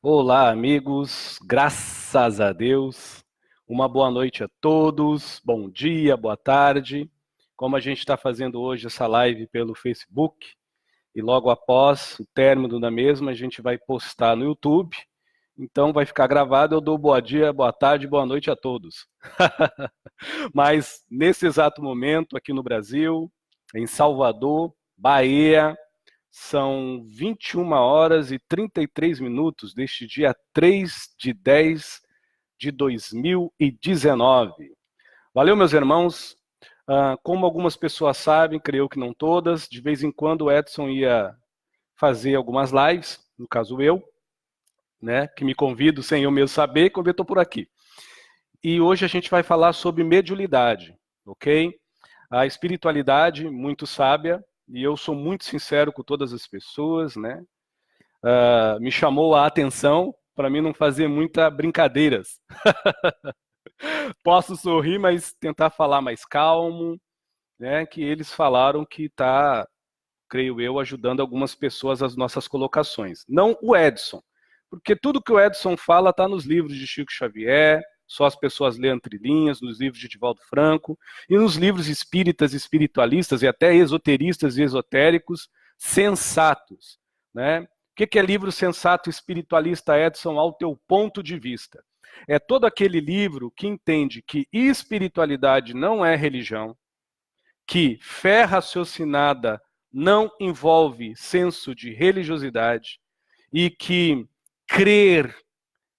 Olá, amigos, graças a Deus. Uma boa noite a todos, bom dia, boa tarde. Como a gente está fazendo hoje essa live pelo Facebook, e logo após o término da mesma, a gente vai postar no YouTube. Então vai ficar gravado, eu dou bom dia, boa tarde, boa noite a todos. Mas nesse exato momento, aqui no Brasil, em Salvador, Bahia, são 21 horas e 33 minutos deste dia 3 de 10 de 2019. Valeu, meus irmãos. Como algumas pessoas sabem, creio que não todas, de vez em quando o Edson ia fazer algumas lives, no caso eu, né, que me convido sem eu mesmo saber, quando eu estou por aqui. E hoje a gente vai falar sobre mediunidade, ok? A espiritualidade, muito sábia, e eu sou muito sincero com todas as pessoas, né? Me chamou a atenção para mim não fazer muitas brincadeiras. Posso sorrir, mas tentar falar mais calmo, né? Que eles falaram que está, creio eu, ajudando algumas pessoas às nossas colocações. Não o Edson, porque tudo que o Edson fala está nos livros de Chico Xavier, só as pessoas lêem entre linhas, nos livros de Divaldo Franco, e nos livros espíritas, espiritualistas e até esoteristas e esotéricos sensatos, né? O que é livro sensato espiritualista, Edson, ao teu ponto de vista? É todo aquele livro que entende que espiritualidade não é religião, que fé raciocinada não envolve senso de religiosidade e que crer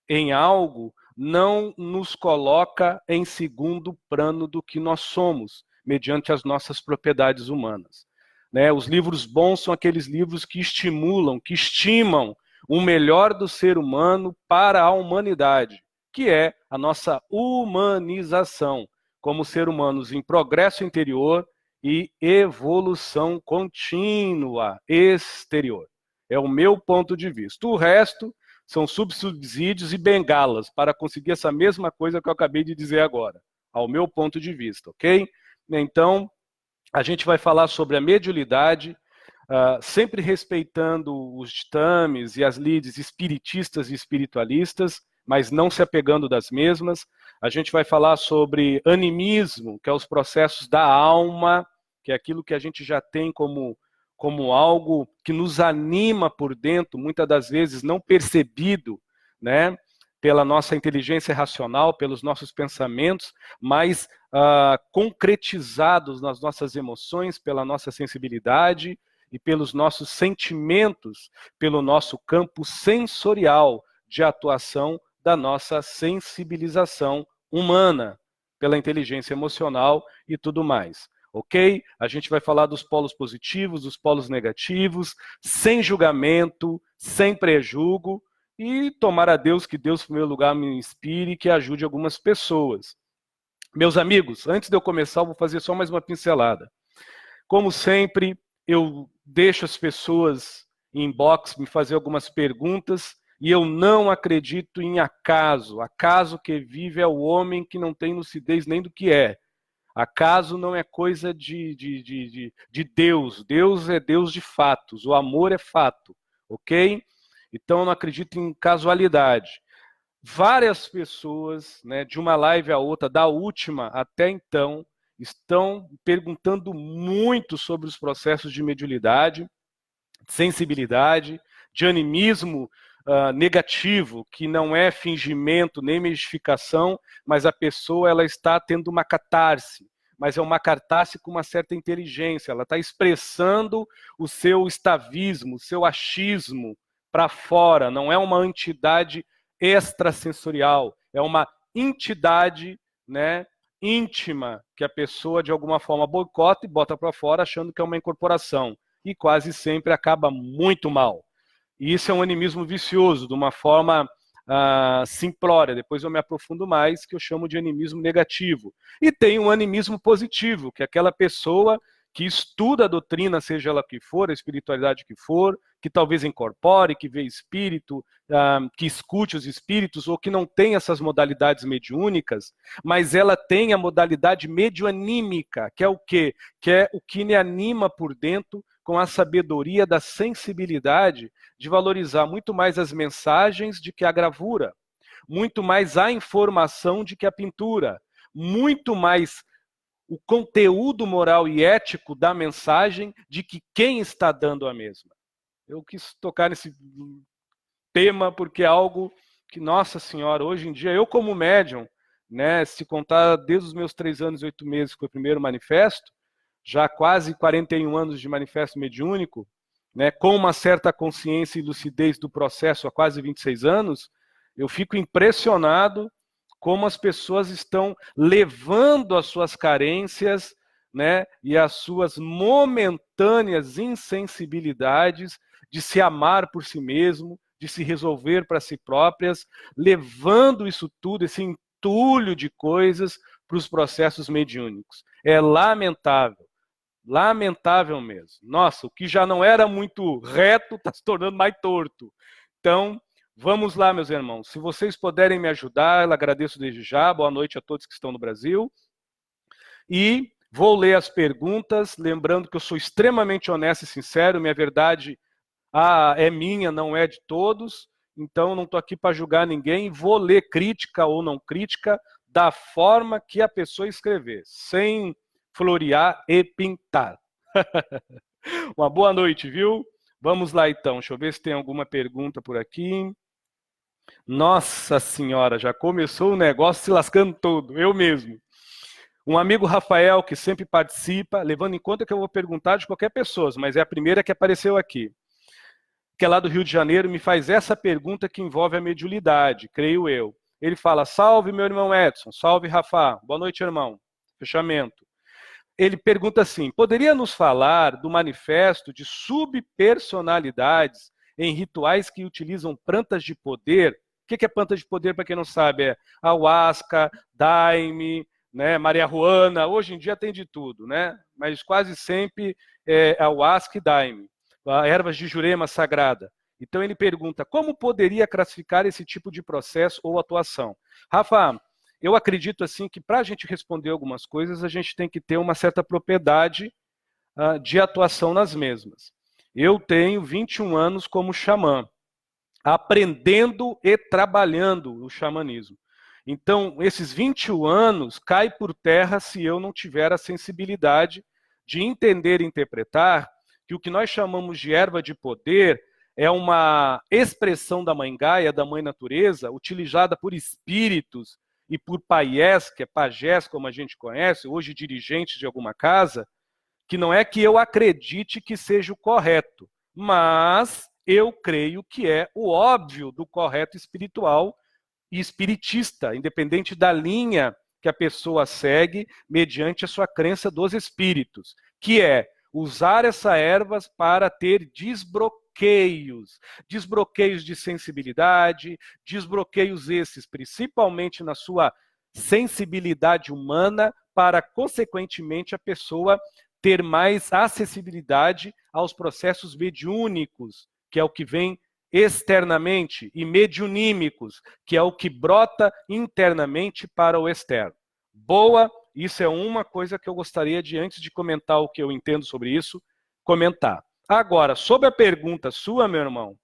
em algo não nos coloca em segundo plano do que nós somos, mediante as nossas propriedades humanas. Né? Os livros bons são aqueles livros que estimulam, que estimam o melhor do ser humano para a humanidade, que é a nossa humanização, como ser humanos em progresso interior e evolução contínua exterior. É o meu ponto de vista. O resto são subsídios e bengalas para conseguir essa mesma coisa que eu acabei de dizer agora, ao meu ponto de vista, ok? Então, a gente vai falar sobre a mediunidade, sempre respeitando os ditames e as lides espiritistas e espiritualistas, mas não se apegando das mesmas. A gente vai falar sobre animismo, que é os processos da alma, que é aquilo que a gente já tem como algo que nos anima por dentro, muitas das vezes não percebido, né, pela nossa inteligência racional, pelos nossos pensamentos, mas concretizados nas nossas emoções, pela nossa sensibilidade e pelos nossos sentimentos, pelo nosso campo sensorial de atuação da nossa sensibilização humana, pela inteligência emocional e tudo mais. Ok? A gente vai falar dos polos positivos, dos polos negativos, sem julgamento, sem prejulgo, e tomar a Deus que Deus, em primeiro lugar, me inspire e que ajude algumas pessoas. Meus amigos, antes de eu começar, eu vou fazer só mais uma pincelada. Como sempre, eu deixo as pessoas em inbox me fazer algumas perguntas e eu não acredito em acaso. Acaso que vive é o homem que não tem lucidez nem do que é. Acaso não é coisa de Deus. Deus é Deus de fatos. O amor é fato. Ok? Então eu não acredito em casualidade. Várias pessoas, né, de uma live a outra, da última até então, estão perguntando muito sobre os processos de mediunidade, sensibilidade, de animismo negativo, que não é fingimento nem mistificação, mas a pessoa ela está tendo uma catarse, mas é uma catarse com uma certa inteligência, ela está expressando o seu estavismo, o seu achismo para fora, não é uma entidade extrasensorial, é uma entidade, né, íntima, que a pessoa de alguma forma boicota e bota para fora achando que é uma incorporação. E quase sempre acaba muito mal. E isso é um animismo vicioso, de uma forma simplória. Depois eu me aprofundo mais, que eu chamo de animismo negativo. E tem um animismo positivo, que é aquela pessoa que estuda a doutrina, seja ela que for, a espiritualidade que for, que talvez incorpore, que vê espírito, que escute os espíritos, ou que não tem essas modalidades mediúnicas, mas ela tem a modalidade medioanímica, que é o quê? Que é o que me anima por dentro com a sabedoria da sensibilidade de valorizar muito mais as mensagens do que a gravura, muito mais a informação do que a pintura, muito mais o conteúdo moral e ético da mensagem de que quem está dando a mesma. Eu quis tocar nesse tema porque é algo que, nossa senhora, hoje em dia, eu como médium, né, se contar desde os meus 3 anos e 8 meses que foi o primeiro manifesto, já quase 41 anos de manifesto mediúnico, né, com uma certa consciência e lucidez do processo há quase 26 anos, eu fico impressionado como as pessoas estão levando as suas carências, né, e as suas momentâneas insensibilidades de se amar por si mesmo, de se resolver para si próprias, levando isso tudo, esse entulho de coisas para os processos mediúnicos. É lamentável. Lamentável mesmo. Nossa, o que já não era muito reto está se tornando mais torto. Então, vamos lá, meus irmãos. Se vocês puderem me ajudar, eu agradeço desde já. Boa noite a todos que estão no Brasil. E vou ler as perguntas, lembrando que eu sou extremamente honesto e sincero. Minha verdade é minha, não é de todos. Então, não estou aqui para julgar ninguém. Vou ler crítica ou não crítica da forma que a pessoa escrever, sem florear e pintar. Uma boa noite, viu? Vamos lá então, deixa eu ver se tem alguma pergunta por aqui. Nossa senhora, já começou o negócio se lascando todo, eu mesmo. Um amigo Rafael, que sempre participa, levando em conta que eu vou perguntar de qualquer pessoa, mas é a primeira que apareceu aqui, que é lá do Rio de Janeiro, me faz essa pergunta que envolve a mediunidade, creio eu. Ele fala, salve meu irmão Edson, salve Rafa, boa noite irmão, fechamento. Ele pergunta assim, poderia nos falar do manifesto de subpersonalidades em rituais que utilizam plantas de poder? O que é planta de poder, para quem não sabe? É ayahuasca, daime, né, Maria Juana, hoje em dia tem de tudo, né? Mas quase sempre é ayahuasca e daime, ervas de jurema sagrada. Então ele pergunta, como poderia classificar esse tipo de processo ou atuação? Rafa, eu acredito assim que para a gente responder algumas coisas, a gente tem que ter uma certa propriedade de atuação nas mesmas. Eu tenho 21 anos como xamã, aprendendo e trabalhando o xamanismo. Então, esses 21 anos cai por terra se eu não tiver a sensibilidade de entender e interpretar que o que nós chamamos de erva de poder é uma expressão da Mãe Gaia, da Mãe Natureza, utilizada por espíritos e por paiés, que é pajés, como a gente conhece, hoje dirigentes de alguma casa, que não é que eu acredite que seja o correto, mas eu creio que é o óbvio do correto espiritual e espiritista, independente da linha que a pessoa segue, mediante a sua crença dos espíritos, que é usar essas ervas para ter desbloqueios de sensibilidade, desbloqueios esses, principalmente na sua sensibilidade humana, para, consequentemente, a pessoa ter mais acessibilidade aos processos mediúnicos, que é o que vem externamente, e mediunímicos, que é o que brota internamente para o externo. Boa, isso é uma coisa que eu gostaria de, antes de comentar o que eu entendo sobre isso, comentar. Agora, sobre a pergunta sua, meu irmão,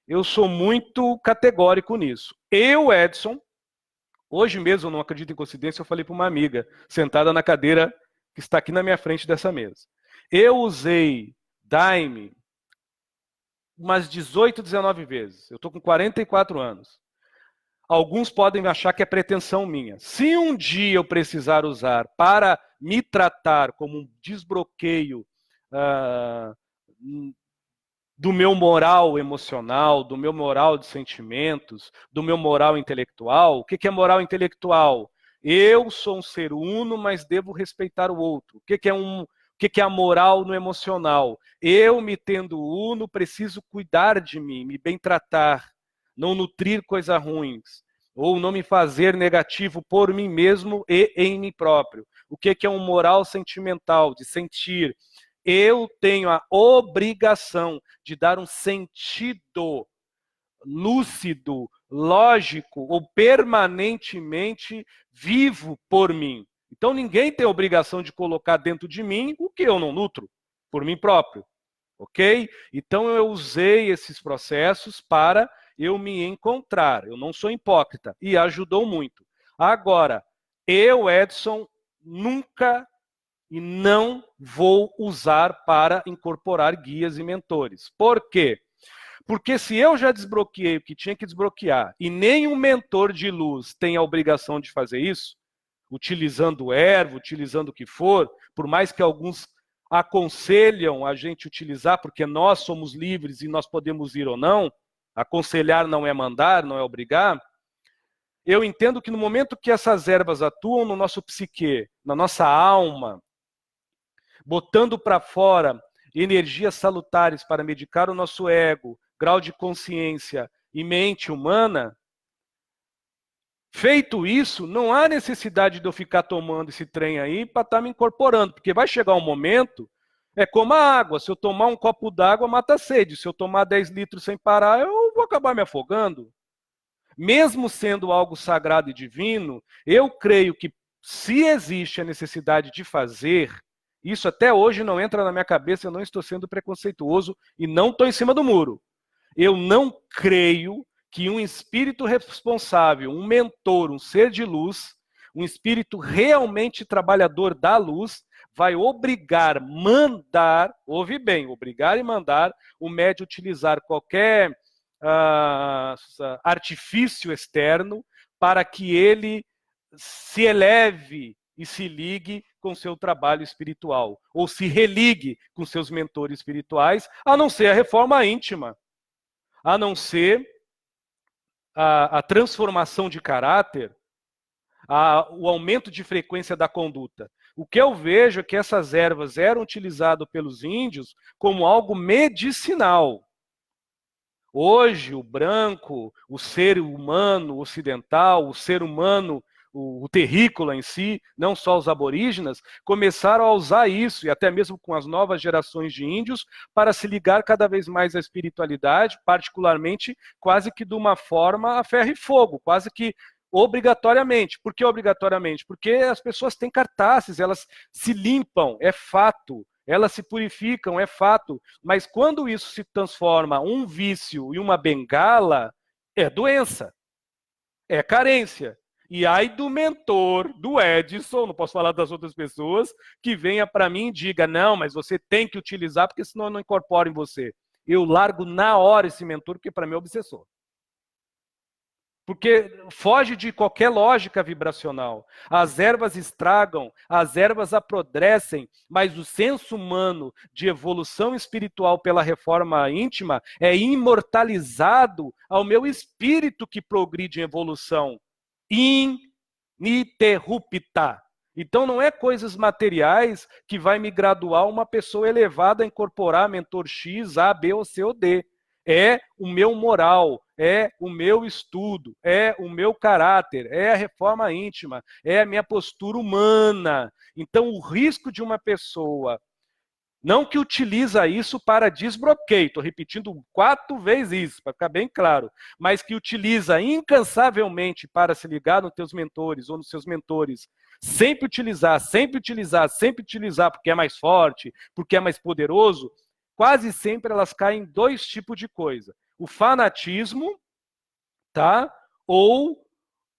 eu sou muito categórico nisso. Eu, Edson, hoje mesmo, eu não acredito em coincidência, eu falei para uma amiga, sentada na cadeira que está aqui na minha frente dessa mesa. Eu usei daime umas 18, 19 vezes. Eu estou com 44 anos. Alguns podem achar que é pretensão minha. Se um dia eu precisar usar para me tratar como um desbloqueio do meu moral emocional, do meu moral de sentimentos, do meu moral intelectual, o que é moral intelectual? Eu sou um ser uno, mas devo respeitar o outro. O que é a moral no emocional? Eu, me tendo uno, preciso cuidar de mim, me bem tratar, não nutrir coisas ruins, ou não me fazer negativo por mim mesmo e em mim próprio. O que é um moral sentimental, de sentir? Eu tenho a obrigação de dar um sentido lúcido, lógico ou permanentemente vivo por mim. Então ninguém tem a obrigação de colocar dentro de mim o que eu não nutro por mim próprio. ok? Então eu usei esses processos para eu me encontrar. Eu não sou hipócrita e ajudou muito. Agora, eu, Edson, nunca e não vou usar para incorporar guias e mentores. Por quê? Porque se eu já desbloqueei o que tinha que desbloquear e nenhum mentor de luz tem a obrigação de fazer isso, utilizando erva, utilizando o que for, por mais que alguns aconselham a gente utilizar, porque nós somos livres e nós podemos ir ou não, aconselhar não é mandar, não é obrigar, eu entendo que no momento que essas ervas atuam no nosso psique, na nossa alma, botando para fora energias salutares para medicar o nosso ego, grau de consciência e mente humana, feito isso, não há necessidade de eu ficar tomando esse trem aí para estar me incorporando, porque vai chegar um momento, é como a água, se eu tomar um copo d'água, mata a sede, se eu tomar 10 litros sem parar, eu vou acabar me afogando. Mesmo sendo algo sagrado e divino, eu creio que se existe a necessidade de fazer, isso até hoje não entra na minha cabeça, eu não estou sendo preconceituoso e não estou em cima do muro. Eu não creio que um espírito responsável, um mentor, um ser de luz, um espírito realmente trabalhador da luz, vai obrigar, mandar, ouve bem, obrigar e mandar o médium utilizar qualquer artifício externo para que ele se eleve e se ligue com seu trabalho espiritual, ou se religue com seus mentores espirituais, a não ser a reforma íntima, a não ser a transformação de caráter, o aumento de frequência da conduta. O que eu vejo é que essas ervas eram utilizadas pelos índios como algo medicinal. Hoje, o branco, o ser humano ocidental, o ser humano, o terrícola em si, não só os aborígenas, começaram a usar isso, e até mesmo com as novas gerações de índios, para se ligar cada vez mais à espiritualidade, particularmente quase que de uma forma a ferro e fogo, quase que obrigatoriamente. Por que obrigatoriamente? Porque as pessoas têm cartazes, elas se limpam, é fato. Elas se purificam, é fato. Mas quando isso se transforma um vício e uma bengala, é doença, é carência. E ai do mentor, do Edson, não posso falar das outras pessoas, que venha para mim e diga, não, mas você tem que utilizar, porque senão eu não incorporo em você. Eu largo na hora esse mentor, porque para mim é obsessor. Porque foge de qualquer lógica vibracional. As ervas estragam, as ervas apodrecem, mas o senso humano de evolução espiritual pela reforma íntima é imortalizado ao meu espírito que progride em evolução ininterrupta. Então não é coisas materiais que vai me graduar uma pessoa elevada a incorporar mentor X, A, B ou C ou D. É o meu moral, é o meu estudo, é o meu caráter, é a reforma íntima, é a minha postura humana. Então, o risco de uma pessoa, não que utiliza isso para desbloqueio, estou repetindo 4 vezes isso, para ficar bem claro, mas que utiliza incansavelmente para se ligar nos teus mentores ou nos seus mentores, sempre utilizar, sempre utilizar, sempre utilizar, porque é mais forte, porque é mais poderoso, quase sempre elas caem em 2 tipos de coisa. O fanatismo, tá? Ou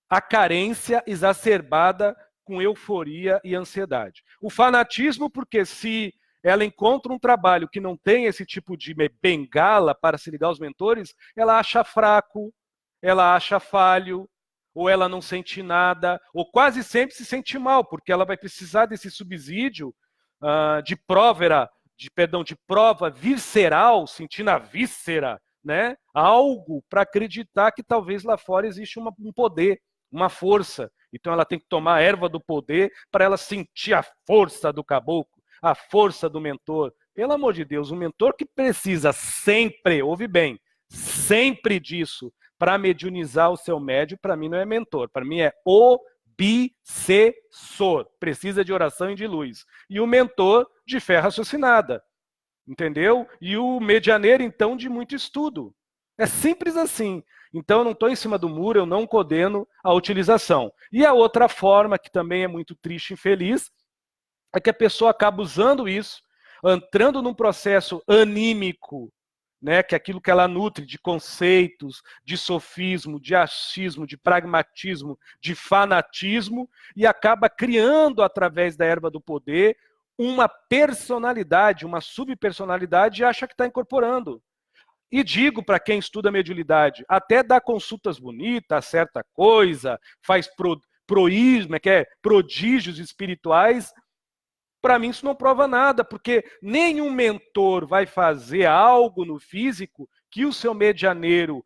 a carência exacerbada com euforia e ansiedade. O fanatismo, porque se ela encontra um trabalho que não tem esse tipo de bengala para se ligar aos mentores, ela acha fraco, ela acha falho, ou ela não sente nada, ou quase sempre se sente mal, porque ela vai precisar desse subsídio de prova, de prova visceral, sentindo a víscera, né? Algo para acreditar que talvez lá fora existe um poder, uma força. Então ela tem que tomar a erva do poder para ela sentir a força do caboclo, a força do mentor. Pelo amor de Deus, um mentor que precisa sempre, ouve bem, sempre disso para mediunizar o seu médium, para mim não é mentor, para mim é obsessor. Precisa de oração e de luz. E o mentor de fé raciocinada. Entendeu? E o medianeiro, então, de muito estudo. É simples assim. Então, eu não estou em cima do muro, eu não condeno a utilização. E a outra forma, que também é muito triste e infeliz, é que a pessoa acaba usando isso entrando num processo anímico, né, que é aquilo que ela nutre de conceitos, de sofismo, de achismo, de pragmatismo, de fanatismo, e acaba criando, através da erva do poder, uma personalidade, uma subpersonalidade, e acha que está incorporando. E digo para quem estuda mediunidade, até dá consultas bonitas, certa coisa, faz prodígios espirituais. Para mim isso não prova nada, porque nenhum mentor vai fazer algo no físico que o seu medianeiro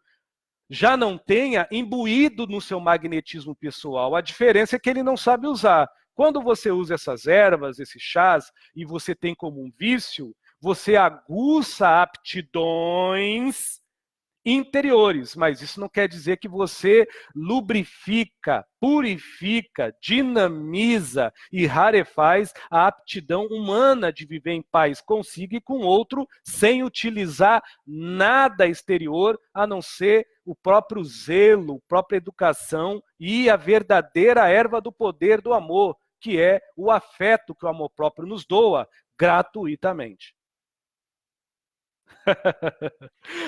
já não tenha imbuído no seu magnetismo pessoal. A diferença é que ele não sabe usar. Quando você usa essas ervas, esses chás, e você tem como um vício, você aguça aptidões interiores, mas isso não quer dizer que você lubrifica, purifica, dinamiza e rarefaz a aptidão humana de viver em paz consigo e com outro, sem utilizar nada exterior, a não ser o próprio zelo, a própria educação e a verdadeira erva do poder do amor, que é o afeto que o amor próprio nos doa gratuitamente.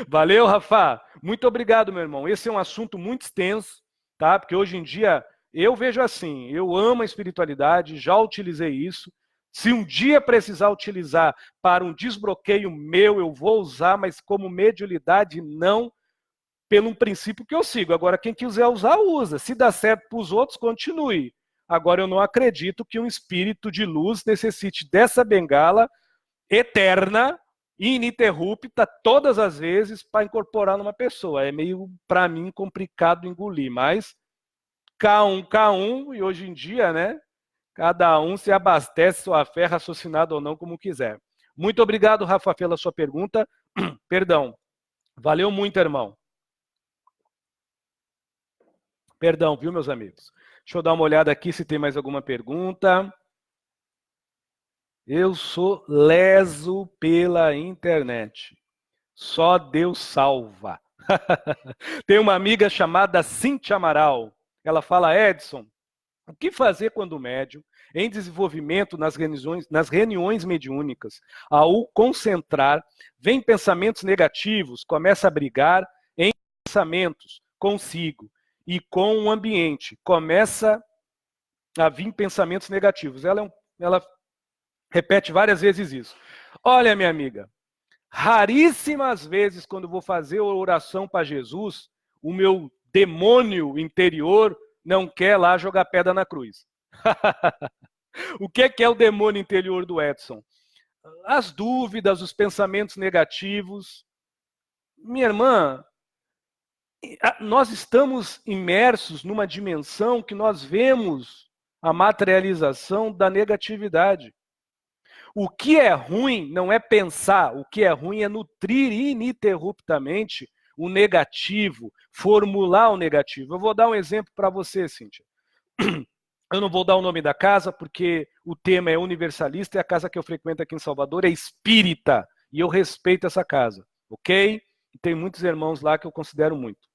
Valeu, Rafa. Muito obrigado, meu irmão. Esse é um assunto muito extenso, tá? Porque hoje em dia eu vejo assim, eu amo a espiritualidade, já utilizei isso. Se um dia precisar utilizar para um desbloqueio meu, eu vou usar, mas como mediunidade não, pelo um princípio que eu sigo. Agora, quem quiser usar, usa. Se dá certo para os outros, continue. Agora, eu não acredito que um espírito de luz necessite dessa bengala eterna, ininterrupta, todas as vezes, para incorporar numa pessoa. É meio, para mim, complicado engolir, mas K1, e hoje em dia, né? Cada um se abastece sua fé, raciocinado ou não, como quiser. Muito obrigado, Rafa, pela sua pergunta. Perdão. Valeu muito, irmão. Perdão, viu, meus amigos? Deixa eu dar uma olhada aqui se tem mais alguma pergunta. Eu sou leso pela internet. Só Deus salva. Tem uma amiga chamada Cíntia Amaral. Ela fala, Edson, o que fazer quando o médium, em desenvolvimento nas reuniões mediúnicas, ao concentrar, vem pensamentos negativos, começa a brigar em pensamentos consigo e com o ambiente, começa a vir pensamentos negativos. Ela repete várias vezes isso. Olha, minha amiga, raríssimas vezes, quando vou fazer oração para Jesus, o meu demônio interior não quer lá jogar pedra na cruz. O que é o demônio interior do Edson? As dúvidas, os pensamentos negativos. Minha irmã, nós estamos imersos numa dimensão que nós vemos a materialização da negatividade. O que é ruim não é pensar, o que é ruim é nutrir ininterruptamente o negativo, formular o negativo. Eu vou dar um exemplo para você, Cíntia. Eu não vou dar o nome da casa, porque o tema é universalista e a casa que eu frequento aqui em Salvador é espírita. E eu respeito essa casa, ok? E tem muitos irmãos lá que eu considero muito.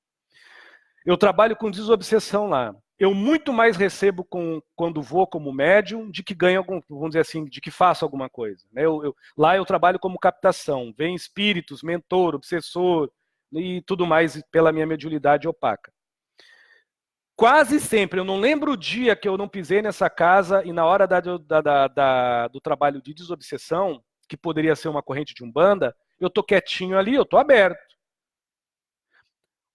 Eu trabalho com desobsessão lá. Eu muito mais recebo quando vou como médium de que ganho algum, vamos dizer assim, de que faço alguma coisa. Lá eu trabalho como captação. Vem espíritos, mentor, obsessor e tudo mais pela minha mediunidade opaca. Quase sempre, eu não lembro o dia que eu não pisei nessa casa e na hora do trabalho de desobsessão, que poderia ser uma corrente de Umbanda, eu tô quietinho ali, eu tô aberto.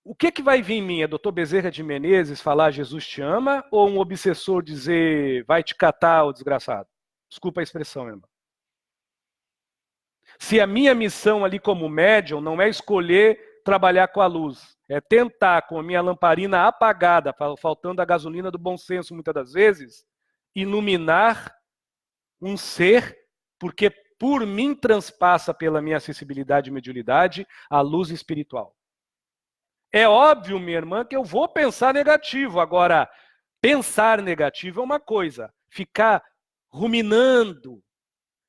O que vai vir em mim? É Dr. Bezerra de Menezes falar Jesus te ama ou um obsessor dizer vai te catar, o desgraçado? Desculpa a expressão, irmão. Se a minha missão ali como médium não é escolher trabalhar com a luz, é tentar com a minha lamparina apagada, faltando a gasolina do bom senso muitas das vezes, iluminar um ser, porque por mim transpassa pela minha acessibilidade e mediunidade a luz espiritual. É óbvio, minha irmã, que eu vou pensar negativo. Agora, pensar negativo é uma coisa. Ficar ruminando,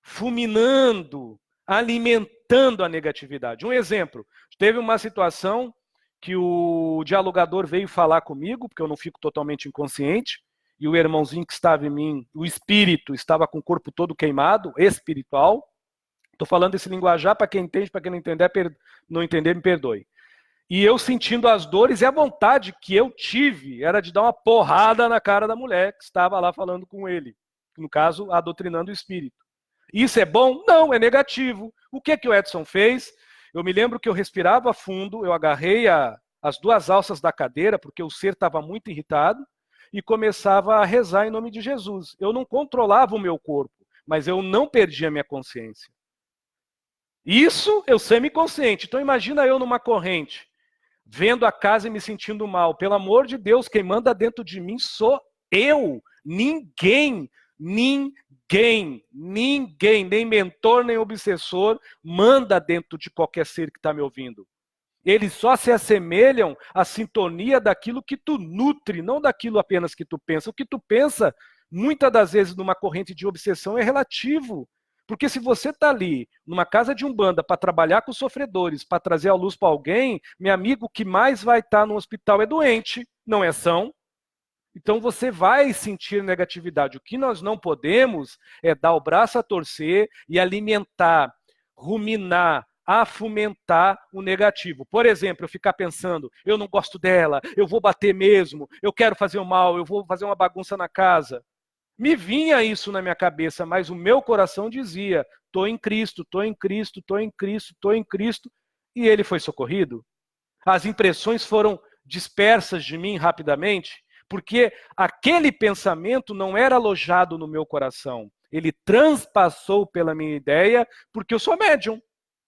fulminando, alimentando a negatividade. Um exemplo. Teve uma situação que o dialogador veio falar comigo, porque eu não fico totalmente inconsciente, e o irmãozinho que estava em mim, o espírito, estava com o corpo todo queimado, espiritual. Estou falando esse linguajar para quem entende, para quem não entender, não entender, me perdoe. E eu sentindo as dores e a vontade que eu tive era de dar uma porrada na cara da mulher que estava lá falando com ele. No caso, adotrinando o espírito. Isso é bom? Não, é negativo. O que que o Edson fez? Eu me lembro que eu respirava fundo, eu agarrei as duas alças da cadeira, porque o ser estava muito irritado, e começava a rezar em nome de Jesus. Eu não controlava o meu corpo, mas eu não perdi a minha consciência. Isso eu semi-consciente. Então imagina eu numa corrente, vendo a casa e me sentindo mal. Pelo amor de Deus, quem manda dentro de mim sou eu. Ninguém, nem mentor, nem obsessor, manda dentro de qualquer ser que está me ouvindo. Eles só se assemelham à sintonia daquilo que tu nutre, não daquilo apenas que tu pensa. O que tu pensa, muitas das vezes, numa corrente de obsessão, é relativo. Porque se você está ali, numa casa de umbanda, para trabalhar com sofredores, para trazer a luz para alguém, meu amigo, o que mais vai estar no hospital é doente, não é são. Então você vai sentir negatividade. O que nós não podemos é dar o braço a torcer e alimentar, ruminar, fomentar o negativo. Por exemplo, eu ficar pensando, eu não gosto dela, eu vou bater mesmo, eu quero fazer o mal, eu vou fazer uma bagunça na casa. Me vinha isso na minha cabeça, mas o meu coração dizia, estou em Cristo, estou em Cristo, estou em Cristo, estou em Cristo. E ele foi socorrido. As impressões foram dispersas de mim rapidamente, porque aquele pensamento não era alojado no meu coração. Ele transpassou pela minha ideia, porque eu sou médium.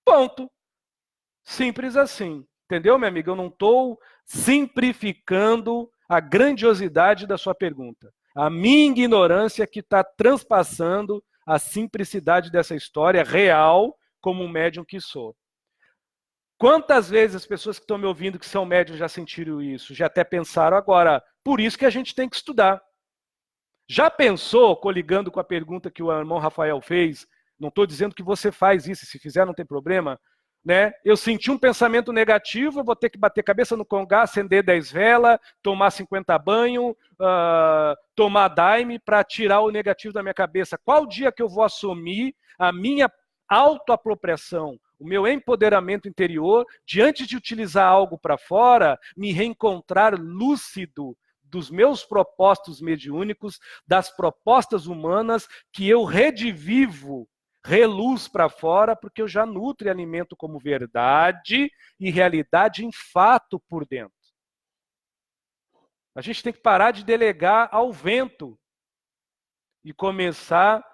Ponto. Simples assim. Entendeu, minha amiga? Eu não estou simplificando a grandiosidade da sua pergunta. A minha ignorância que está transpassando a simplicidade dessa história real como um médium que sou. Quantas vezes as pessoas que estão me ouvindo que são médiums já sentiram isso? Já até pensaram agora. Por isso que a gente tem que estudar. Já pensou, coligando com a pergunta que o irmão Rafael fez, não estou dizendo que você faz isso, se fizer não tem problema, né? Eu senti um pensamento negativo, eu vou ter que bater cabeça no congá, acender 10 velas, tomar 50 banhos, tomar daime para tirar o negativo da minha cabeça. Qual dia que eu vou assumir a minha autoapropriação, o meu empoderamento interior, diante de utilizar algo para fora, me reencontrar lúcido dos meus propósitos mediúnicos, das propostas humanas que eu redivivo, reluz para fora, porque eu já nutro e alimento como verdade e realidade em fato por dentro. A gente tem que parar de delegar ao vento e começar a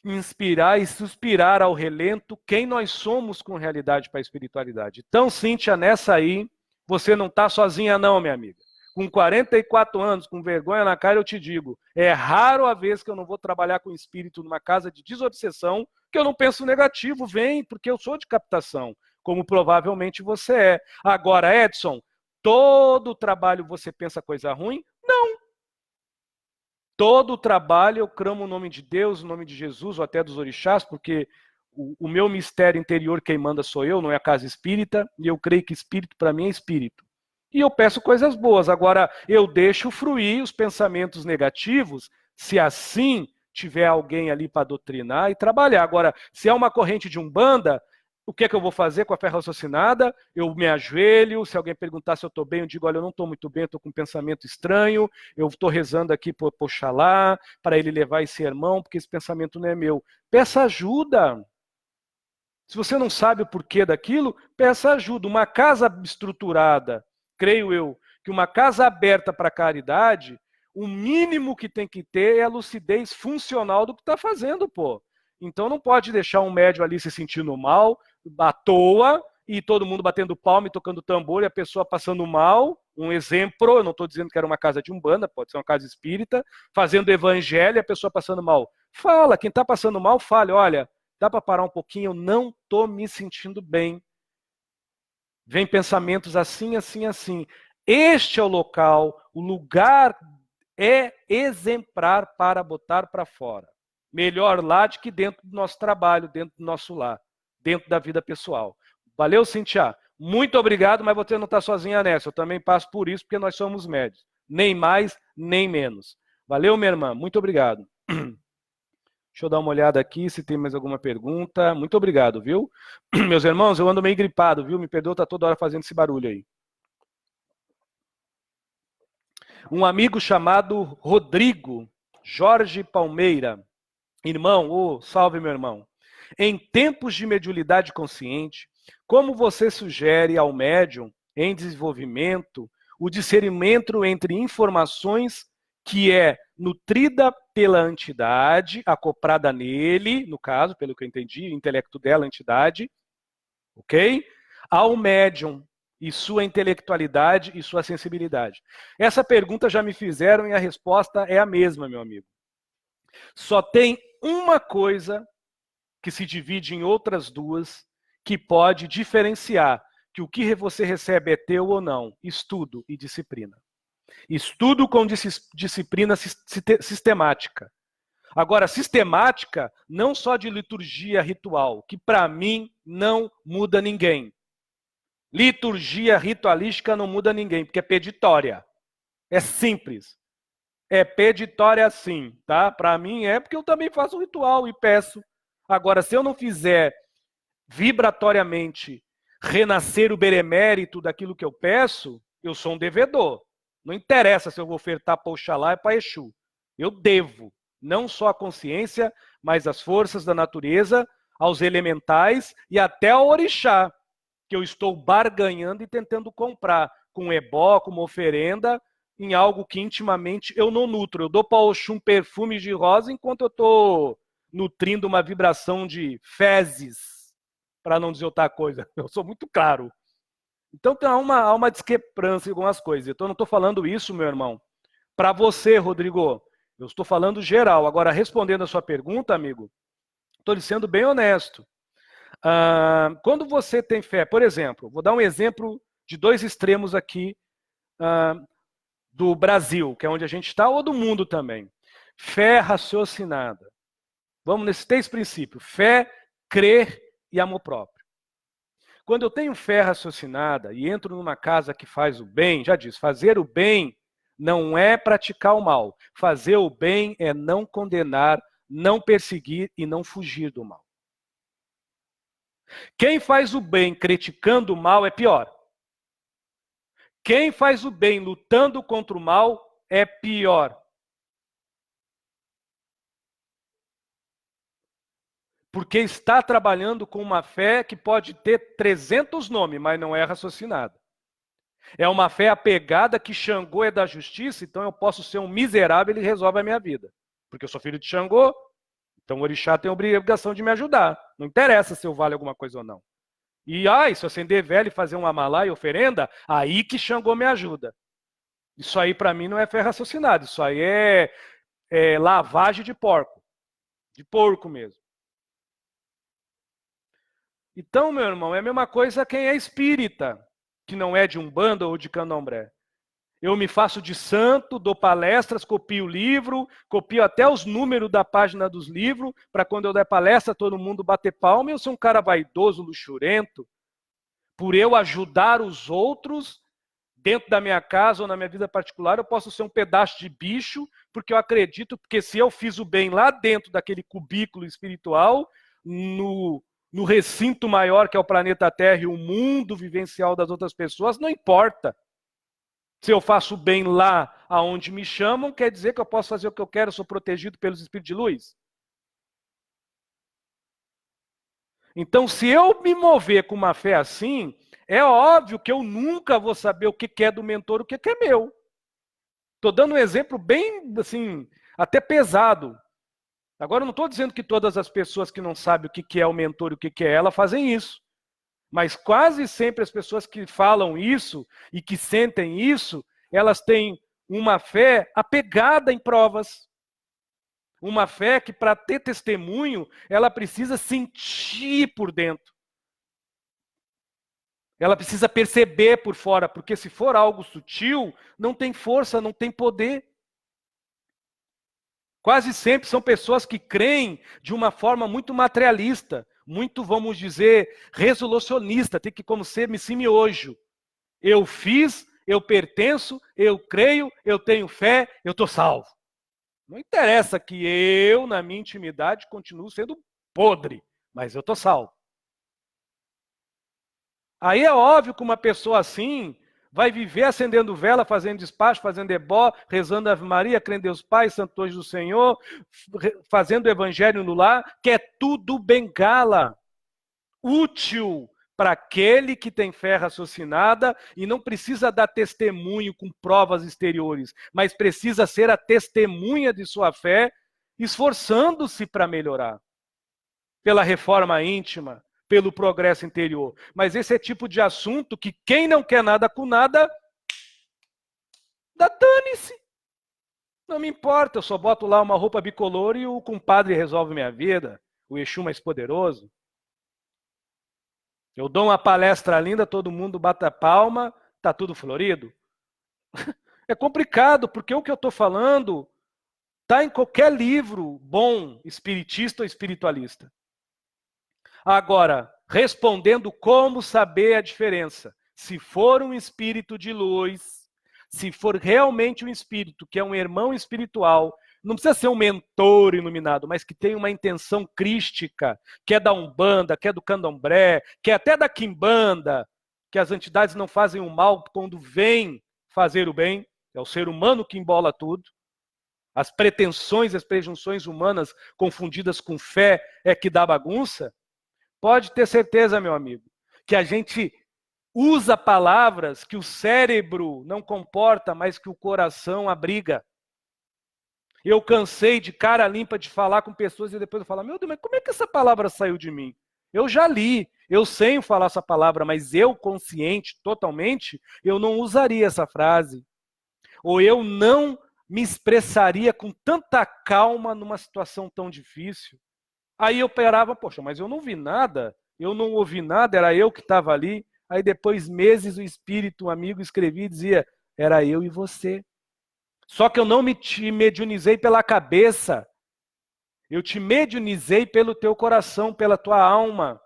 inspirar e suspirar ao relento quem nós somos com realidade para a espiritualidade. Então, Cíntia, nessa aí, você não está sozinha não, minha amiga. Com 44 anos, com vergonha na cara, eu te digo, é raro a vez que eu não vou trabalhar com espírito numa casa de desobsessão, que eu não penso negativo, vem, porque eu sou de captação, como provavelmente você é. Agora, Edson, todo trabalho você pensa coisa ruim? Não. Todo o trabalho eu clamo o nome de Deus, o nome de Jesus, ou até dos orixás, porque o meu mistério interior quem manda sou eu, não é a casa espírita, e eu creio que espírito para mim é espírito. E eu peço coisas boas. Agora, eu deixo fluir os pensamentos negativos, se assim tiver alguém ali para doutrinar e trabalhar. Agora, se é uma corrente de umbanda, o que é que eu vou fazer com a fé raciocinada? Eu me ajoelho, se alguém perguntar se eu estou bem, eu digo, olha, eu não estou muito bem, estou com um pensamento estranho, eu estou rezando aqui por Oxalá, para ele levar esse sermão, porque esse pensamento não é meu. Peça ajuda. Se você não sabe o porquê daquilo, peça ajuda. Uma casa estruturada, creio eu, que uma casa aberta para a caridade, o mínimo que tem que ter é a lucidez funcional do que está fazendo, pô. Então não pode deixar um médium ali se sentindo mal, à toa, e todo mundo batendo palma e tocando tambor, e a pessoa passando mal. Um exemplo, eu não estou dizendo que era uma casa de umbanda, pode ser uma casa espírita, fazendo evangelho e a pessoa passando mal. Fala, quem está passando mal, fale, olha, dá para parar um pouquinho, eu não estou me sentindo bem. Vem pensamentos assim, assim, assim. Este é o local, o lugar é exemplar para botar para fora. Melhor lá do que dentro do nosso trabalho, dentro do nosso lar, dentro da vida pessoal. Valeu, Cintia? Muito obrigado, mas você não está sozinha nessa. Eu também passo por isso, porque nós somos médios. Nem mais, nem menos. Valeu, minha irmã. Muito obrigado. Deixa eu dar uma olhada aqui se tem mais alguma pergunta. Muito obrigado, viu? Meus irmãos, eu ando meio gripado, viu? Me perdoa, tá toda hora fazendo esse barulho aí. Um amigo chamado Rodrigo Jorge Palmeira. Irmão, salve meu irmão. Em tempos de mediunidade consciente, como você sugere ao médium em desenvolvimento o discernimento entre informações que é nutrida pela entidade, acoplada nele, no caso, pelo que eu entendi, o intelecto dela, a entidade, ok? Ao médium e sua intelectualidade e sua sensibilidade. Essa pergunta já me fizeram e a resposta é a mesma, meu amigo. Só tem uma coisa que se divide em outras duas que pode diferenciar que o que você recebe é teu ou não: estudo e disciplina. Estudo com disciplina sistemática. Agora, sistemática não só de liturgia ritual, que para mim não muda ninguém. Liturgia ritualística não muda ninguém, porque é peditória. É simples. É peditória sim, tá? Para mim é porque eu também faço ritual e peço. Agora, se eu não fizer vibratoriamente renascer o benemérito daquilo que eu peço, eu sou um devedor. Não interessa se eu vou ofertar para Oxalá e para Exu. Eu devo, não só a consciência, mas as forças da natureza, aos elementais e até ao orixá, que eu estou barganhando e tentando comprar com ebó, com uma oferenda, em algo que intimamente eu não nutro. Eu dou para Oxum perfume de rosa enquanto eu estou nutrindo uma vibração de fezes, para não dizer outra coisa. Eu sou muito claro. Então há uma discrepância em algumas coisas. Então eu não estou falando isso, meu irmão, para você, Rodrigo. Eu estou falando geral. Agora, respondendo a sua pergunta, amigo, estou lhe sendo bem honesto. Quando você tem fé, por exemplo, vou dar um exemplo de dois extremos aqui do Brasil, que é onde a gente está, ou do mundo também. Fé raciocinada. Vamos nesses 3 princípios: fé, crer e amor próprio. Quando eu tenho fé raciocinada e entro numa casa que faz o bem, já disse, fazer o bem não é praticar o mal. Fazer o bem é não condenar, não perseguir e não fugir do mal. Quem faz o bem criticando o mal é pior. Quem faz o bem lutando contra o mal é pior. Porque está trabalhando com uma fé que pode ter 300 nomes, mas não é raciocinada. É uma fé apegada que Xangô é da justiça, então eu posso ser um miserável e ele resolve a minha vida. Porque eu sou filho de Xangô, então o orixá tem a obrigação de me ajudar. Não interessa se eu vale alguma coisa ou não. E se eu acender vela e fazer um amalá e oferenda, aí que Xangô me ajuda. Isso aí para mim não é fé raciocinada, isso aí é lavagem de porco. De porco mesmo. Então, meu irmão, é a mesma coisa quem é espírita, que não é de Umbanda ou de Candomblé. Eu me faço de santo, dou palestras, copio o livro, copio até os números da página dos livros, para quando eu der palestra todo mundo bater palma. Eu sou um cara vaidoso, luxurento, por eu ajudar os outros, dentro da minha casa ou na minha vida particular, eu posso ser um pedaço de bicho, porque eu acredito, porque se eu fiz o bem lá dentro daquele cubículo espiritual, no recinto maior que é o planeta Terra e o mundo vivencial das outras pessoas, não importa. Se eu faço bem lá aonde me chamam, quer dizer que eu posso fazer o que eu quero, eu sou protegido pelos espíritos de luz? Então, se eu me mover com uma fé assim, é óbvio que eu nunca vou saber o que é do mentor, o que é meu. Estou dando um exemplo bem, assim, até pesado. Agora, eu não estou dizendo que todas as pessoas que não sabem o que é o mentor e o que é ela fazem isso. Mas quase sempre as pessoas que falam isso e que sentem isso, elas têm uma fé apegada em provas. Uma fé que, para ter testemunho, ela precisa sentir por dentro. Ela precisa perceber por fora, porque se for algo sutil, não tem força, não tem poder. Quase sempre são pessoas que creem de uma forma muito materialista, muito, vamos dizer, resolucionista, tem que como ser miojo. Eu fiz, eu pertenço, eu creio, eu tenho fé, eu estou salvo. Não interessa que eu, na minha intimidade, continuo sendo podre, mas eu estou salvo. Aí é óbvio que uma pessoa assim vai viver acendendo vela, fazendo despacho, fazendo ebó, rezando Ave Maria, crendo em Deus Pai, Santo Anjo do Senhor, fazendo o evangelho no lar, que é tudo bengala, útil para aquele que tem fé raciocinada e não precisa dar testemunho com provas exteriores, mas precisa ser a testemunha de sua fé, esforçando-se para melhorar, pela reforma íntima, pelo progresso interior. Mas esse é tipo de assunto que quem não quer nada com nada, dane-se. Não me importa, eu só boto lá uma roupa bicolor e o compadre resolve minha vida, o Exu mais poderoso. Eu dou uma palestra linda, todo mundo bate a palma, tá tudo florido. É complicado, porque o que eu estou falando está em qualquer livro bom, espiritista ou espiritualista. Agora, respondendo como saber a diferença. Se for um espírito de luz, se for realmente um espírito que é um irmão espiritual, não precisa ser um mentor iluminado, mas que tem uma intenção crística, que é da Umbanda, que é do Candomblé, que é até da Quimbanda, que as entidades não fazem o mal quando vêm fazer o bem, é o ser humano que embola tudo. As pretensões, as presunções humanas confundidas com fé é que dá bagunça. Pode ter certeza, meu amigo, que a gente usa palavras que o cérebro não comporta, mas que o coração abriga. Eu cansei de cara limpa de falar com pessoas e depois eu falo, meu Deus, mas como é que essa palavra saiu de mim? Eu já li, eu sei falar essa palavra, mas eu, consciente, totalmente, eu não usaria essa frase. Ou eu não me expressaria com tanta calma numa situação tão difícil. Aí eu parava, poxa, mas eu não vi nada, eu não ouvi nada, era eu que estava ali. Aí depois, meses, o espírito, um amigo, escrevia e dizia, era eu e você. Só que eu não me te mediunizei pela cabeça, eu te mediunizei pelo teu coração, pela tua alma.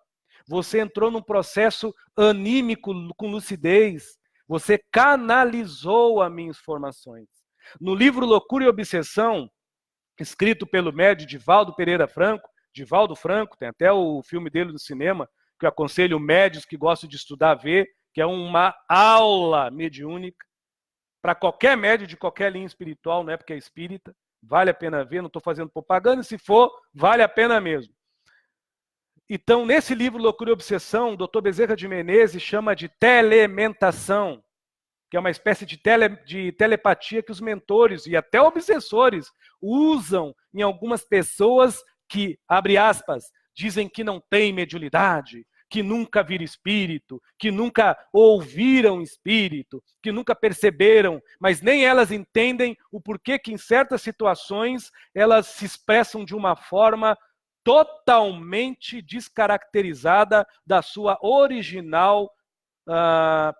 Você entrou num processo anímico com lucidez, você canalizou as minhas informações. No livro Loucura e Obsessão, escrito pelo médium Divaldo Pereira Franco, Divaldo Franco, tem até o filme dele no cinema, que eu aconselho médios que gostam de estudar a ver, que é uma aula mediúnica, para qualquer médio de qualquer linha espiritual, não é porque é espírita, vale a pena ver, não estou fazendo propaganda, e se for, vale a pena mesmo. Então, nesse livro Loucura e Obsessão, o Dr. Bezerra de Menezes chama de telementação, que é uma espécie de telepatia que os mentores e até obsessores usam em algumas pessoas que, abre aspas, dizem que não têm mediunidade, que nunca viram espírito, que nunca ouviram espírito, que nunca perceberam, mas nem elas entendem o porquê que em certas situações elas se expressam de uma forma totalmente descaracterizada da sua original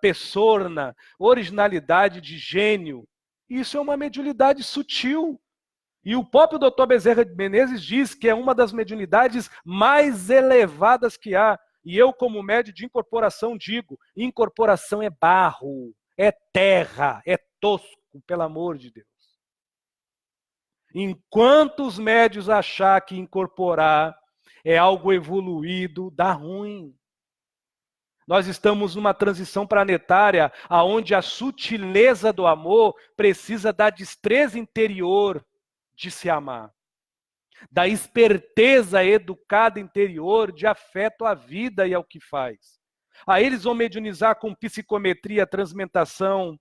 persona, originalidade de gênio. Isso é uma mediunidade sutil. E o próprio Dr. Bezerra de Menezes diz que é uma das mediunidades mais elevadas que há. E eu, como médium de incorporação, digo, incorporação é barro, é terra, é tosco, pelo amor de Deus. Enquanto os médios achar que incorporar é algo evoluído, dá ruim. Nós estamos numa transição planetária onde a sutileza do amor precisa da destreza interior de se amar, da esperteza educada interior de afeto à vida e ao que faz. Aí eles vão mediunizar com psicometria, transmentação,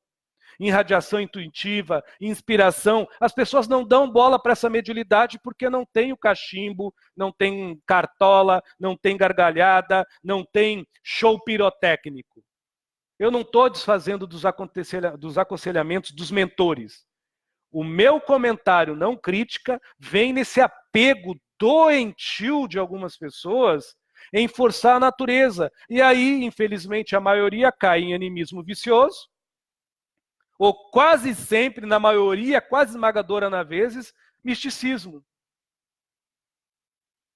irradiação intuitiva, inspiração. As pessoas não dão bola para essa mediunidade porque não tem o cachimbo, não tem cartola, não tem gargalhada, não tem show pirotécnico. Eu não estou desfazendo dos aconselhamentos dos mentores. O meu comentário, não crítica, vem nesse apego doentio de algumas pessoas em forçar a natureza. E aí, infelizmente, a maioria cai em animismo vicioso, ou quase sempre, na maioria, quase esmagadora na vezes, misticismo.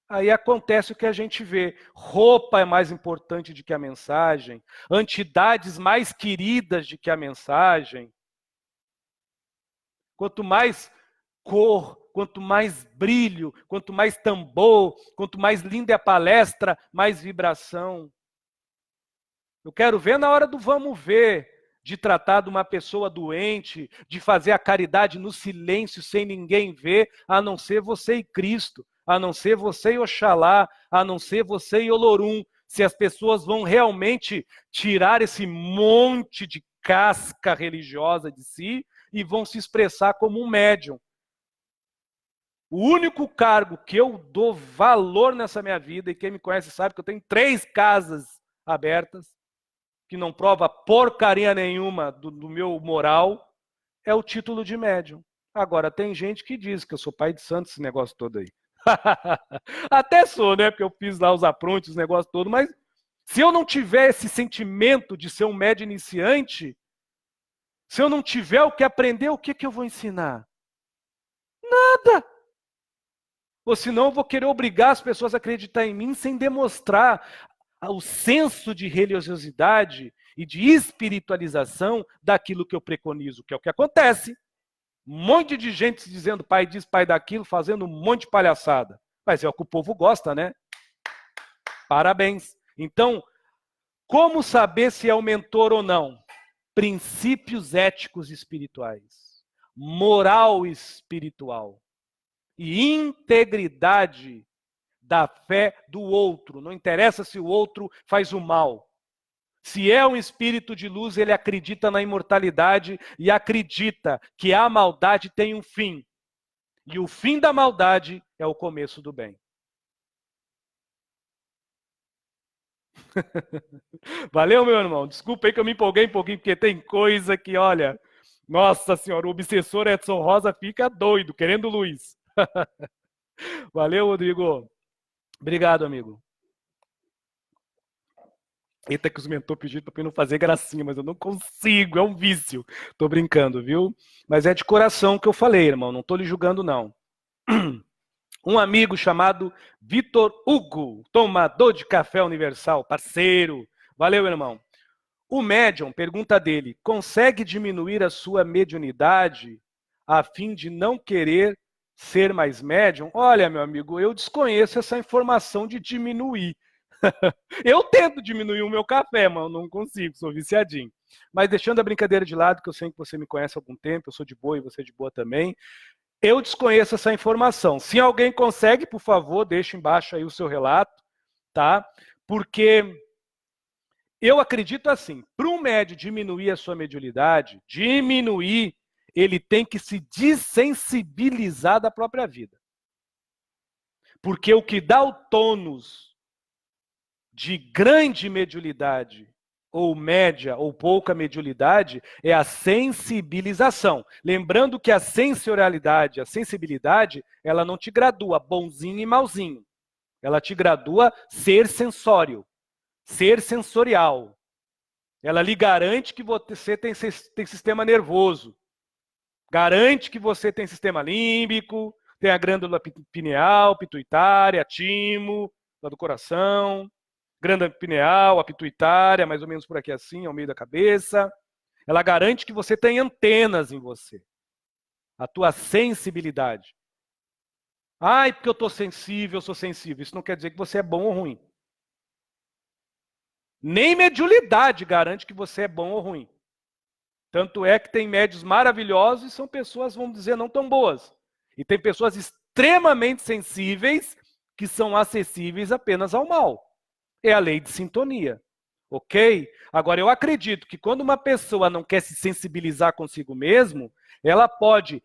Aí acontece o que a gente vê. Roupa é mais importante do que a mensagem, entidades mais queridas do que a mensagem. Quanto mais cor, quanto mais brilho, quanto mais tambor, quanto mais linda é a palestra, mais vibração. Eu quero ver na hora do vamos ver, de tratar de uma pessoa doente, de fazer a caridade no silêncio, sem ninguém ver, a não ser você e Cristo, a não ser você e Oxalá, a não ser você e Olorum. Se as pessoas vão realmente tirar esse monte de casca religiosa de si e vão se expressar como um médium. O único cargo que eu dou valor nessa minha vida, e quem me conhece sabe que eu tenho 3 casas abertas, que não prova porcaria nenhuma do meu moral, é o título de médium. Agora, tem gente que diz que eu sou pai de santo, esse negócio todo aí. Até sou, né? Porque eu fiz lá os aprontes, os negócios todo, mas se eu não tiver esse sentimento de ser um médium iniciante, se eu não tiver o que aprender, o que eu vou ensinar? Nada! Ou senão eu vou querer obrigar as pessoas a acreditar em mim sem demonstrar o senso de religiosidade e de espiritualização daquilo que eu preconizo, que é o que acontece. Um monte de gente dizendo pai disso, pai daquilo, fazendo um monte de palhaçada. Mas é o que o povo gosta, né? Parabéns. Então, como saber se é o mentor ou não? Princípios éticos espirituais, moral espiritual e integridade da fé do outro. Não interessa se o outro faz o mal. Se é um espírito de luz, ele acredita na imortalidade e acredita que a maldade tem um fim. E o fim da maldade é o começo do bem. Valeu, meu irmão. Desculpa aí que eu me empolguei um pouquinho, porque tem coisa que, olha, nossa senhora, o obsessor Edson Rosa fica doido, querendo luz. Valeu, Rodrigo. Obrigado, amigo. Eita, que os mentores pediram para eu não fazer gracinha, mas eu não consigo, é um vício. Tô brincando, viu? Mas é de coração que eu falei, irmão, não tô lhe julgando, não. Um amigo chamado Vitor Hugo, tomador de café universal, parceiro. Valeu, irmão. O médium, pergunta dele, consegue diminuir a sua mediunidade a fim de não querer ser mais médium? Olha, meu amigo, eu desconheço essa informação de diminuir. Eu tento diminuir o meu café, mas eu não consigo, sou viciadinho. Mas deixando a brincadeira de lado, que eu sei que você me conhece há algum tempo, eu sou de boa e você é de boa também, eu desconheço essa informação. Se alguém consegue, por favor, deixe embaixo aí o seu relato, tá? Porque eu acredito assim, para um médium diminuir a sua mediunidade, ele tem que se desensibilizar da própria vida. Porque o que dá o tônus de grande mediunidade, ou média, ou pouca mediunidade, é a sensibilização. Lembrando que a sensorialidade, a sensibilidade, ela não te gradua bonzinho e malzinho. Ela te gradua ser sensório, ser sensorial. Ela lhe garante que você tem sistema nervoso. Garante que você tem sistema límbico, tem a glândula pineal, pituitária, timo, lá do coração. Glândula pineal, a pituitária, mais ou menos por aqui assim, ao meio da cabeça. Ela garante que você tem antenas em você. A tua sensibilidade. Ai, porque eu estou sensível, eu sou sensível. Isso não quer dizer que você é bom ou ruim. Nem mediunidade garante que você é bom ou ruim. Tanto é que tem médios maravilhosos e são pessoas, vamos dizer, não tão boas. E tem pessoas extremamente sensíveis que são acessíveis apenas ao mal. É a lei de sintonia, ok? Agora, eu acredito que quando uma pessoa não quer se sensibilizar consigo mesmo, ela pode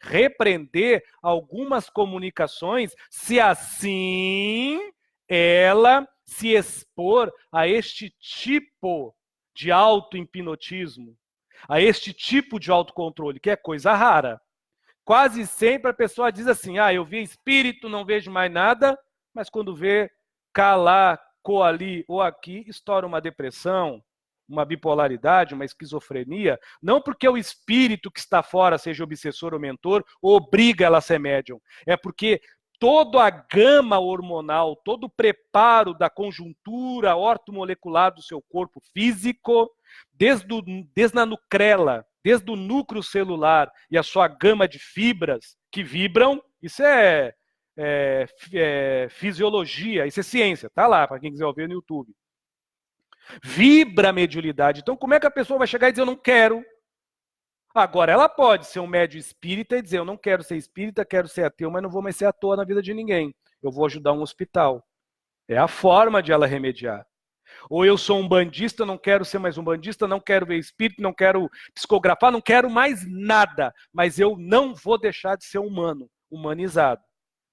repreender algumas comunicações, se assim ela se expor a este tipo de auto-hipnotismo, a este tipo de autocontrole, que é coisa rara. Quase sempre a pessoa diz assim, eu vi espírito, não vejo mais nada, mas quando vê cá, lá, ali ou aqui, estoura uma depressão, uma bipolaridade, uma esquizofrenia, não porque o espírito que está fora seja obsessor ou mentor, obriga ela a ser médium. É porque toda a gama hormonal, todo o preparo da conjuntura ortomolecular do seu corpo físico, desde a nucrela, desde o núcleo celular e a sua gama de fibras que vibram, isso é fisiologia, isso é ciência, tá lá, para quem quiser ouvir no YouTube. Vibra a mediunidade. Então, como é que a pessoa vai chegar e dizer, eu não quero? Agora, ela pode ser um médium espírita e dizer, eu não quero ser espírita, quero ser ateu, mas não vou mais ser à toa na vida de ninguém. Eu vou ajudar um hospital. É a forma de ela remediar. Ou eu sou um bandista, não quero ser mais um bandista, não quero ver espírito, não quero psicografar, não quero mais nada. Mas eu não vou deixar de ser humano, humanizado.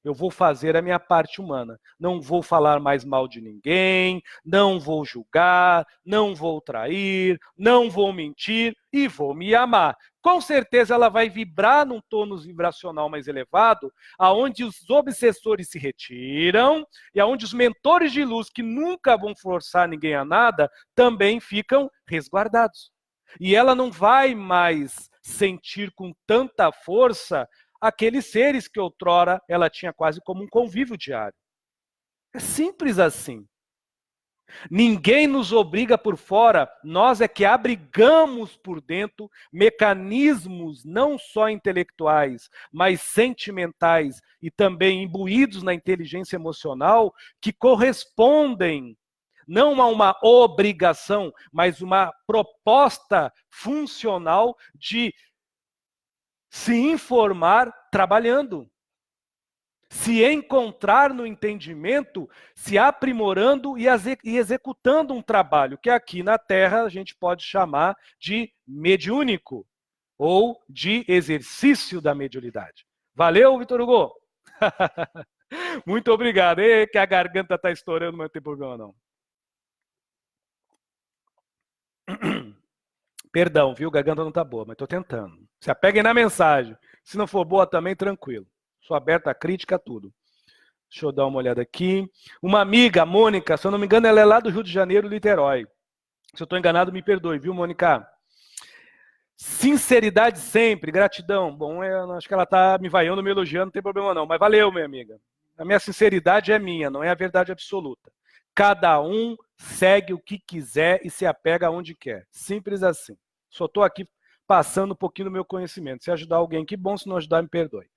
Eu vou fazer a minha parte humana. Não vou falar mais mal de ninguém, não vou julgar, não vou trair, não vou mentir e vou me amar. Com certeza ela vai vibrar num tônus vibracional mais elevado, aonde os obsessores se retiram e aonde os mentores de luz, que nunca vão forçar ninguém a nada, também ficam resguardados. E ela não vai mais sentir com tanta força aqueles seres que outrora ela tinha quase como um convívio diário. É simples assim. Ninguém nos obriga por fora, nós é que abrigamos por dentro mecanismos não só intelectuais, mas sentimentais e também imbuídos na inteligência emocional que correspondem não a uma obrigação, mas uma proposta funcional de se informar trabalhando, se encontrar no entendimento, se aprimorando e executando um trabalho que aqui na Terra a gente pode chamar de mediúnico ou de exercício da mediunidade. Valeu, Vitor Hugo? Muito obrigado. E que a garganta está estourando, mas não tem problema não. Perdão, viu? A garganta não tá boa, mas estou tentando. Se apeguem na mensagem. Se não for boa também, tranquilo. Sou aberto a crítica, tudo. Deixa eu dar uma olhada aqui. Uma amiga, a Mônica, se eu não me engano, ela é lá do Rio de Janeiro, Niterói. Se eu estou enganado, me perdoe, viu, Mônica? Sinceridade sempre, gratidão. Bom, eu acho que ela está me vaiando, me elogiando, não tem problema não. Mas valeu, minha amiga. A minha sinceridade é minha, não é a verdade absoluta. Cada um segue o que quiser e se apega aonde quer. Simples assim. Só estou aqui passando um pouquinho do meu conhecimento. Se ajudar alguém, que bom. Se não ajudar, me perdoe.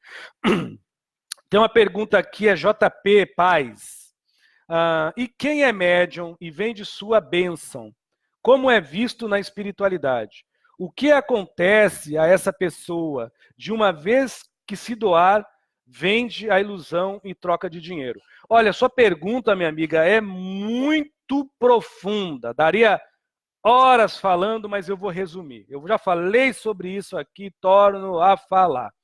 Tem uma pergunta aqui, é JP Paz. E quem é médium e vem de sua bênção? Como é visto na espiritualidade? O que acontece a essa pessoa de uma vez que se doar, vende a ilusão em troca de dinheiro? Olha, sua pergunta, minha amiga, é muito profunda. Daria horas falando, mas eu vou resumir. Eu já falei sobre isso aqui, torno a falar.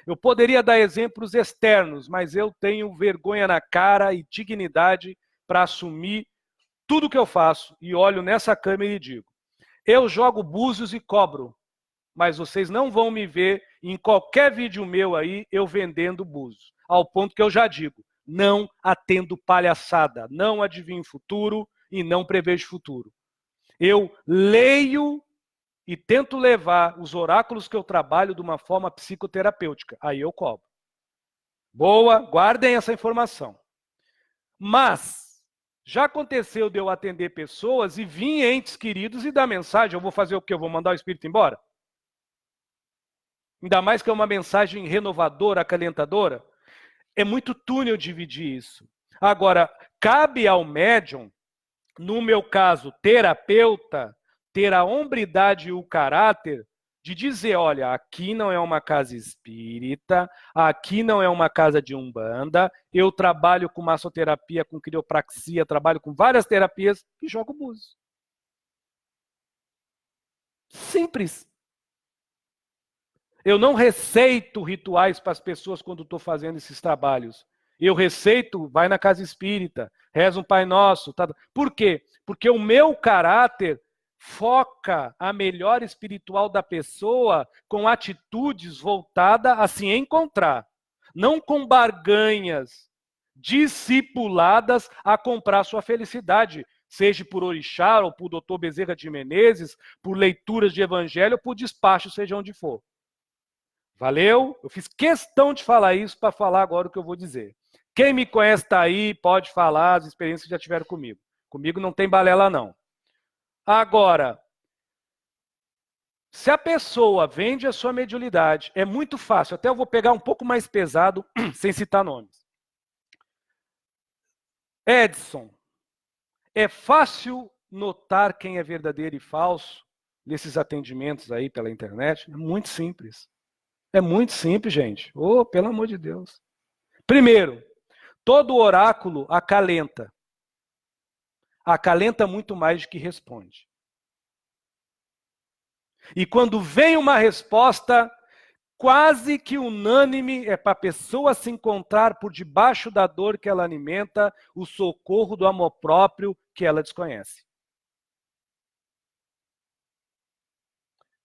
Eu poderia dar exemplos externos, mas eu tenho vergonha na cara e dignidade para assumir tudo que eu faço. E olho nessa câmera e digo, eu jogo búzios e cobro, mas vocês não vão me ver em qualquer vídeo meu aí eu vendendo búzios. Ao ponto que eu já digo, não atendo palhaçada, não adivinho futuro e não prevejo futuro. Eu leio e tento levar os oráculos que eu trabalho de uma forma psicoterapêutica. Aí eu cobro. Boa, guardem essa informação. Mas já aconteceu de eu atender pessoas e vir entes queridos e dar mensagem. Eu vou fazer o quê? Eu vou mandar o espírito embora? Ainda mais que é uma mensagem renovadora, acalentadora. É muito túnel dividir isso. Agora, cabe ao médium, no meu caso, terapeuta, ter a hombridade e o caráter de dizer, olha, aqui não é uma casa espírita, aqui não é uma casa de umbanda, eu trabalho com massoterapia, com criopraxia, trabalho com várias terapias e jogo búzios. Simples. Eu não receito rituais para as pessoas quando estou fazendo esses trabalhos. Eu receito, vai na casa espírita, reza um Pai Nosso. Tá? Por quê? Porque o meu caráter foca a melhora espiritual da pessoa com atitudes voltadas a se encontrar. Não com barganhas discipuladas a comprar sua felicidade. Seja por orixá, ou por doutor Bezerra de Menezes, por leituras de evangelho, ou por despacho, seja onde for. Valeu? Eu fiz questão de falar isso para falar agora o que eu vou dizer. Quem me conhece está aí, pode falar as experiências que já tiveram comigo. Comigo não tem balela, não. Agora, Se a pessoa vende a sua mediunidade, é muito fácil, até eu vou pegar um pouco mais pesado, sem citar nomes. Edson, é fácil notar quem é verdadeiro e falso nesses atendimentos aí pela internet? É muito simples. É muito simples, gente. Oh, pelo amor de Deus. Primeiro, todo oráculo acalenta. Acalenta muito mais do que responde. E quando vem uma resposta quase que unânime, é para a pessoa se encontrar por debaixo da dor que ela alimenta, o socorro do amor próprio que ela desconhece.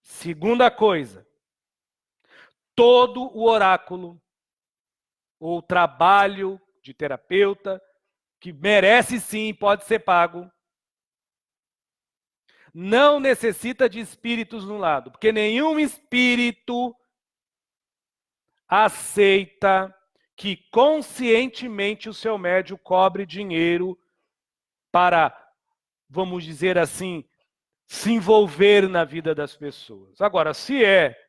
Segunda coisa, todo o oráculo ou trabalho de terapeuta, que merece sim, pode ser pago, não necessita de espíritos no lado, porque nenhum espírito aceita que conscientemente o seu médium cobre dinheiro para, vamos dizer assim, se envolver na vida das pessoas. Agora, se é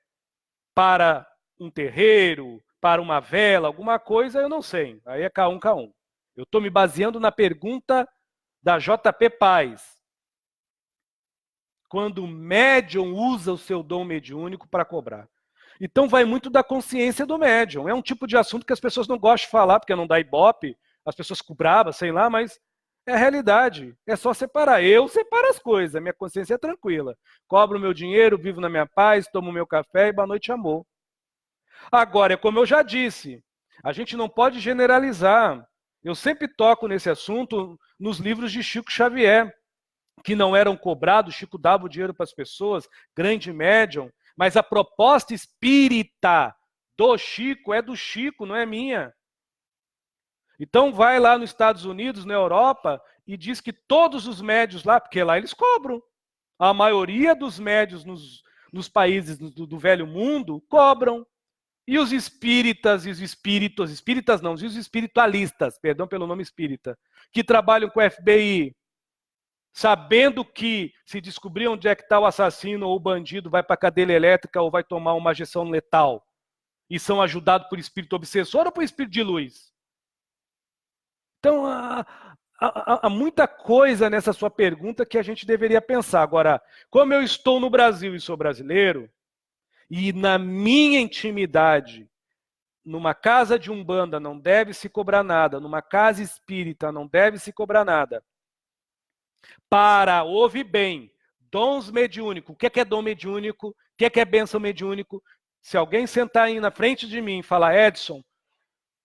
para um terreiro, para uma vela, alguma coisa, eu não sei. Aí é K1, K1. Eu estou me baseando na pergunta da JP Paz. Quando o médium usa o seu dom mediúnico para cobrar. Então vai muito da consciência do médium. É um tipo de assunto que as pessoas não gostam de falar, porque não dá ibope, as pessoas ficam bravas, sei lá, mas é a realidade. É só separar. Eu separo as coisas, a minha consciência é tranquila. Cobro o meu dinheiro, vivo na minha paz, tomo o meu café e boa noite, amor. Agora, é como eu já disse, a gente não pode generalizar. Eu sempre toco nesse assunto nos livros de Chico Xavier, que não eram cobrados, Chico dava o dinheiro para as pessoas, grande médium, mas a proposta espírita do Chico é do Chico, não é minha. Então vai lá nos Estados Unidos, na Europa, e diz que todos os médios lá, porque lá eles cobram. A maioria dos médios nos países do velho mundo cobram. E os espíritas e os espíritas não, e os espiritualistas, perdão pelo nome espírita, que trabalham com o FBI, sabendo que se descobrir onde é que está o assassino ou o bandido, vai para a cadeira elétrica ou vai tomar uma injeção letal, e são ajudados por espírito obsessor ou por espírito de luz? Então, há muita coisa nessa sua pergunta que a gente deveria pensar. Agora, como eu estou no Brasil e sou brasileiro, e na minha intimidade, numa casa de umbanda não deve se cobrar nada, numa casa espírita não deve se cobrar nada. Para, ouve bem, dons mediúnicos. O que é dom mediúnico? O que é bênção mediúnico? Se alguém sentar aí na frente de mim e falar, Edson,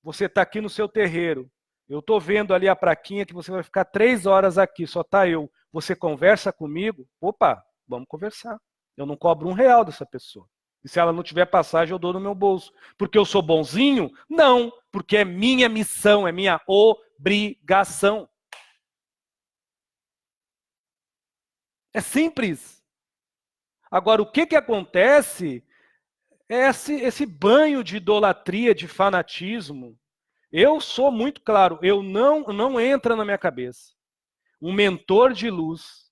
você está aqui no seu terreiro, eu estou vendo ali a plaquinha que você vai ficar 3 horas aqui, só está eu. Você conversa comigo? Opa, vamos conversar. Eu não cobro R$1 dessa pessoa. E se ela não tiver passagem, eu dou no meu bolso. Porque eu sou bonzinho? Não, porque é minha missão, é minha obrigação. É simples. Agora, o que acontece é esse banho de idolatria, de fanatismo. Eu sou muito claro, não entra na minha cabeça. Um mentor de luz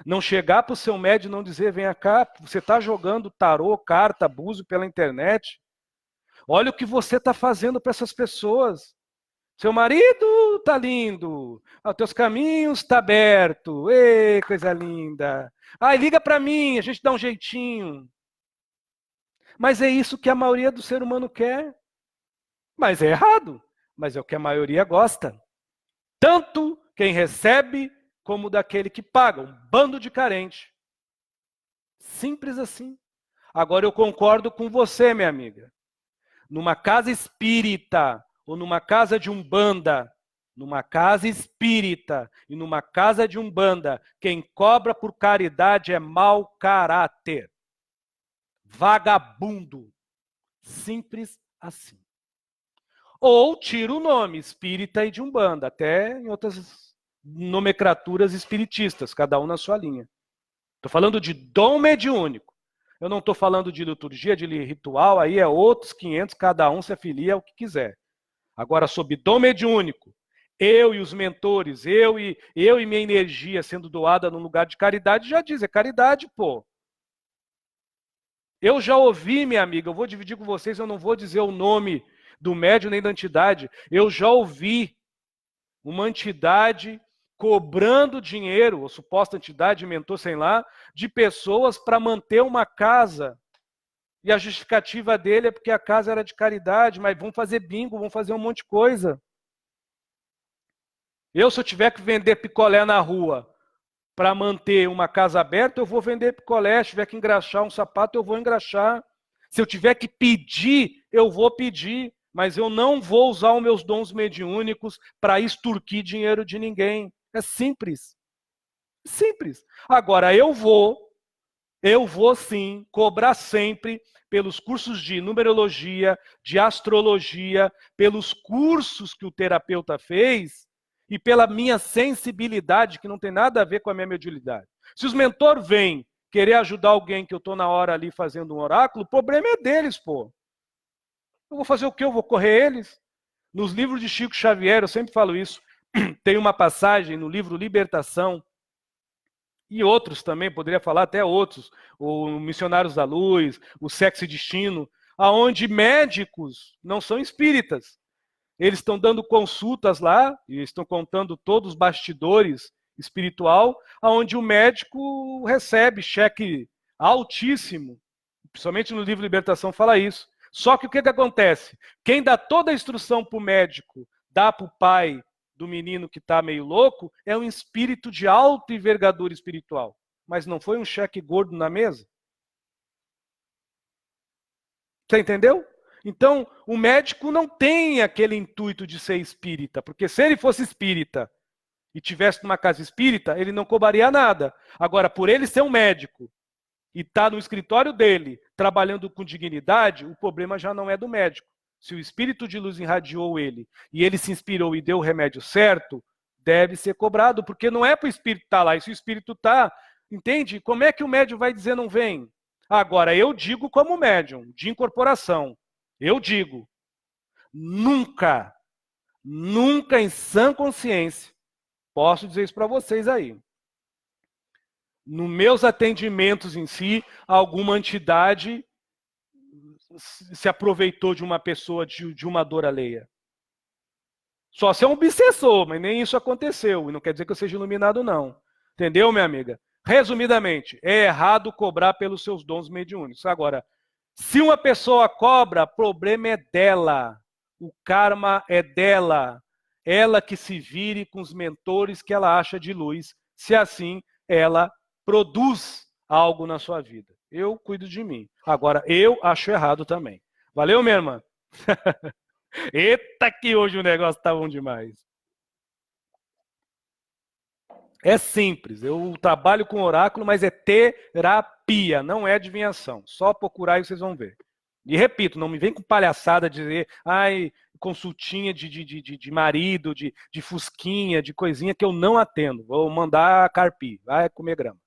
não chegar para o seu médium e não dizer, vem cá, você está jogando tarô, carta, búzio pela internet. Olha o que você está fazendo para essas pessoas. Seu marido tá lindo, os teus caminhos tá aberto, ei, coisa linda. Ai, liga para mim, a gente dá um jeitinho. Mas é isso que a maioria do ser humano quer. Mas é errado, mas é o que a maioria gosta. Tanto quem recebe como daquele que paga, um bando de carente. Simples assim. Agora eu concordo com você, minha amiga. Numa casa espírita ou numa casa de umbanda, numa casa espírita e numa casa de umbanda, quem cobra por caridade é mau caráter. Vagabundo. Simples assim. Ou tira o nome espírita e de umbanda, até em outras nomenclaturas espiritistas, cada um na sua linha. Estou falando de dom mediúnico. Eu não estou falando de liturgia, de ritual, aí é outros 500, cada um se afilia ao que quiser. Agora, sob dom mediúnico, eu e os mentores, eu e minha energia sendo doada num lugar de caridade, já diz, é caridade, pô. Eu já ouvi, minha amiga, eu vou dividir com vocês, eu não vou dizer o nome do médium nem da entidade. Eu já ouvi uma entidade cobrando dinheiro, ou suposta entidade, mentor, sei lá, de pessoas para manter uma casa. E a justificativa dele é porque a casa era de caridade, mas vão fazer bingo, vão fazer um monte de coisa. Se eu tiver que vender picolé na rua para manter uma casa aberta, eu vou vender picolé. Se tiver que engraxar um sapato, eu vou engraxar. Se eu tiver que pedir, eu vou pedir. Mas eu não vou usar os meus dons mediúnicos para extorquir dinheiro de ninguém. É simples. Simples. Agora, eu vou sim cobrar sempre pelos cursos de numerologia, de astrologia, pelos cursos que o terapeuta fez e pela minha sensibilidade, que não tem nada a ver com a minha mediunidade. Se os mentores vêm querer ajudar alguém que eu estou na hora ali fazendo um oráculo, o problema é deles, pô. Eu vou fazer o quê? Eu vou correr eles? Nos livros de Chico Xavier, eu sempre falo isso, tem uma passagem no livro Libertação, e outros também, poderia falar até outros, o Missionários da Luz, o Sexo e Destino, aonde médicos não são espíritas. Eles estão dando consultas lá, e estão contando todos os bastidores espiritual, aonde o médico recebe cheque altíssimo. Principalmente no livro Libertação fala isso. Só que o que acontece? Quem dá toda a instrução para o médico, dá para o pai do menino que está meio louco, é um espírito de alta envergadura espiritual. Mas não foi um cheque gordo na mesa? Você entendeu? Então, o médico não tem aquele intuito de ser espírita, porque se ele fosse espírita e tivesse numa casa espírita, ele não cobraria nada. Agora, por ele ser um médico e estar no escritório dele, trabalhando com dignidade, o problema já não é do médico. Se o espírito de luz irradiou ele e ele se inspirou e deu o remédio certo, deve ser cobrado, porque não é para o espírito estar lá. E se o espírito está, entende? Como é que o médium vai dizer não vem? Agora, eu digo como médium, de incorporação, eu digo, nunca, nunca em sã consciência, posso dizer isso para vocês aí, nos meus atendimentos em si, alguma entidade se aproveitou de uma pessoa de uma dor alheia. Só se é um obsessor, mas nem isso aconteceu. E não quer dizer que eu seja iluminado, não. Entendeu, minha amiga? Resumidamente, é errado cobrar pelos seus dons mediúnicos. Agora, se uma pessoa cobra, problema é dela. O karma é dela. Ela que se vire com os mentores que ela acha de luz, se assim ela produz algo na sua vida. Eu cuido de mim. Agora, eu acho errado também. Valeu, minha irmã? Eita, que hoje o negócio tá bom demais. É simples, eu trabalho com oráculo, mas é terapia, não é adivinhação. Só procurar e vocês vão ver. E repito, não me vem com palhaçada de dizer, ai, consultinha de marido, de fusquinha, de coisinha que eu não atendo. Vou mandar carpir, vai comer grama.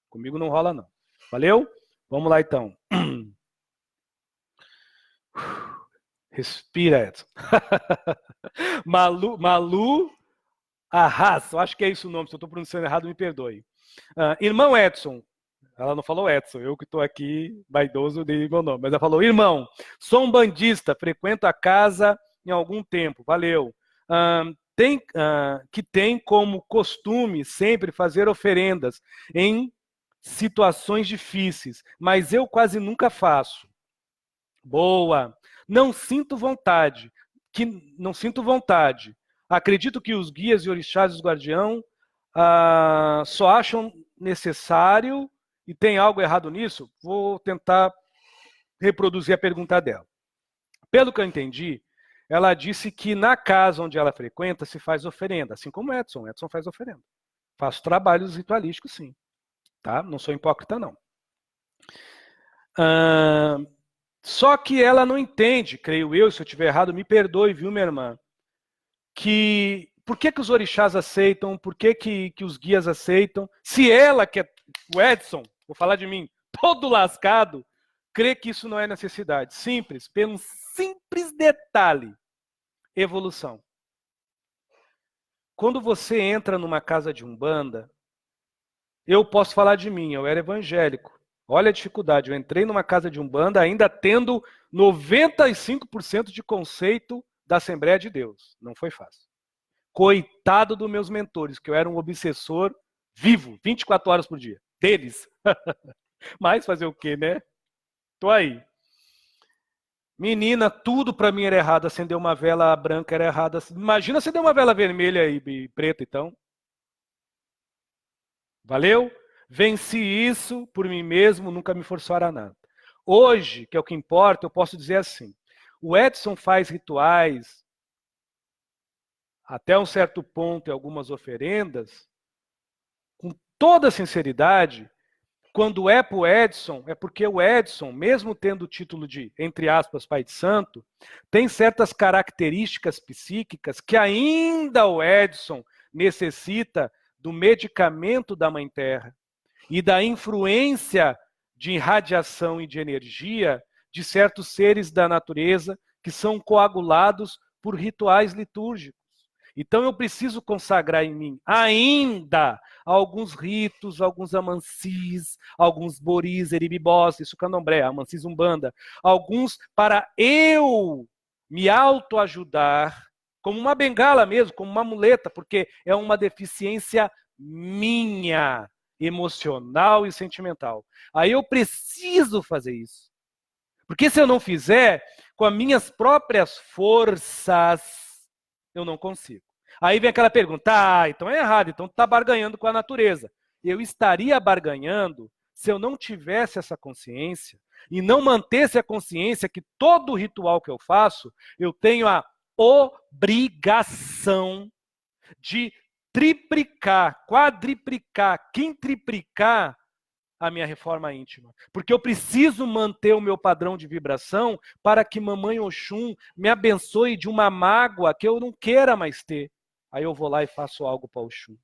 Comigo não rola, não. Valeu? Vamos lá, então. Respira, Edson. Malu Arras, eu acho que é isso o nome, se eu estou pronunciando errado, me perdoe. Irmão Edson, ela não falou Edson, eu que estou aqui, vaidoso, dei meu nome, mas ela falou, irmão, sou um bandista, frequento a casa em algum tempo, valeu. Que tem como costume sempre fazer oferendas em situações difíceis, mas eu quase nunca faço. Boa. Não sinto vontade. Não sinto vontade. Acredito que os guias e orixás e os guardiãos só acham necessário e tem algo errado nisso? Vou tentar reproduzir a pergunta dela. Pelo que eu entendi, ela disse que na casa onde ela frequenta se faz oferenda, assim como Edson. Edson faz oferenda. Faço trabalhos ritualísticos, sim. Tá? Não sou hipócrita, não. Só que ela não entende, creio eu, se eu estiver errado, me perdoe, viu, minha irmã? Que por que os orixás aceitam, por que os guias aceitam, se ela, que é o Edson, vou falar de mim, todo lascado, crê que isso não é necessidade. Simples, pelo simples detalhe, evolução. Quando você entra numa casa de umbanda, eu posso falar de mim, eu era evangélico. Olha a dificuldade. Eu entrei numa casa de Umbanda ainda tendo 95% de conceito da Assembleia de Deus. Não foi fácil. Coitado dos meus mentores, que eu era um obsessor vivo, 24 horas por dia. Deles. Mas fazer o quê, né? Tô aí. Menina, tudo pra mim era errado. Acender uma vela branca era errado. Imagina acender uma vela vermelha e preta, então. Valeu? Venci isso por mim mesmo, nunca me forçaram a nada. Hoje, que é o que importa, eu posso dizer assim. O Edson faz rituais até um certo ponto e algumas oferendas, com toda sinceridade. Quando é para o Edson, é porque o Edson, mesmo tendo o título de, entre aspas, pai de santo, tem certas características psíquicas que ainda o Edson necessita do medicamento da Mãe Terra e da influência de radiação e de energia de certos seres da natureza que são coagulados por rituais litúrgicos. Então eu preciso consagrar em mim ainda alguns ritos, alguns amansis, alguns boris, eribibós, isso candomblé, amansis umbanda, alguns para eu me autoajudar, como uma bengala mesmo, como uma muleta, porque é uma deficiência minha, emocional e sentimental. Aí eu preciso fazer isso. Porque se eu não fizer, com as minhas próprias forças, eu não consigo. Aí vem aquela pergunta, então é errado, então tu está barganhando com a natureza. Eu estaria barganhando se eu não tivesse essa consciência e não mantesse a consciência que todo ritual que eu faço, eu tenho a obrigação de triplicar, quadriplicar, quintriplicar a minha reforma íntima. Porque eu preciso manter o meu padrão de vibração para que Mamãe Oxum me abençoe de uma mágoa que eu não queira mais ter. Aí eu vou lá e faço algo para Oxum.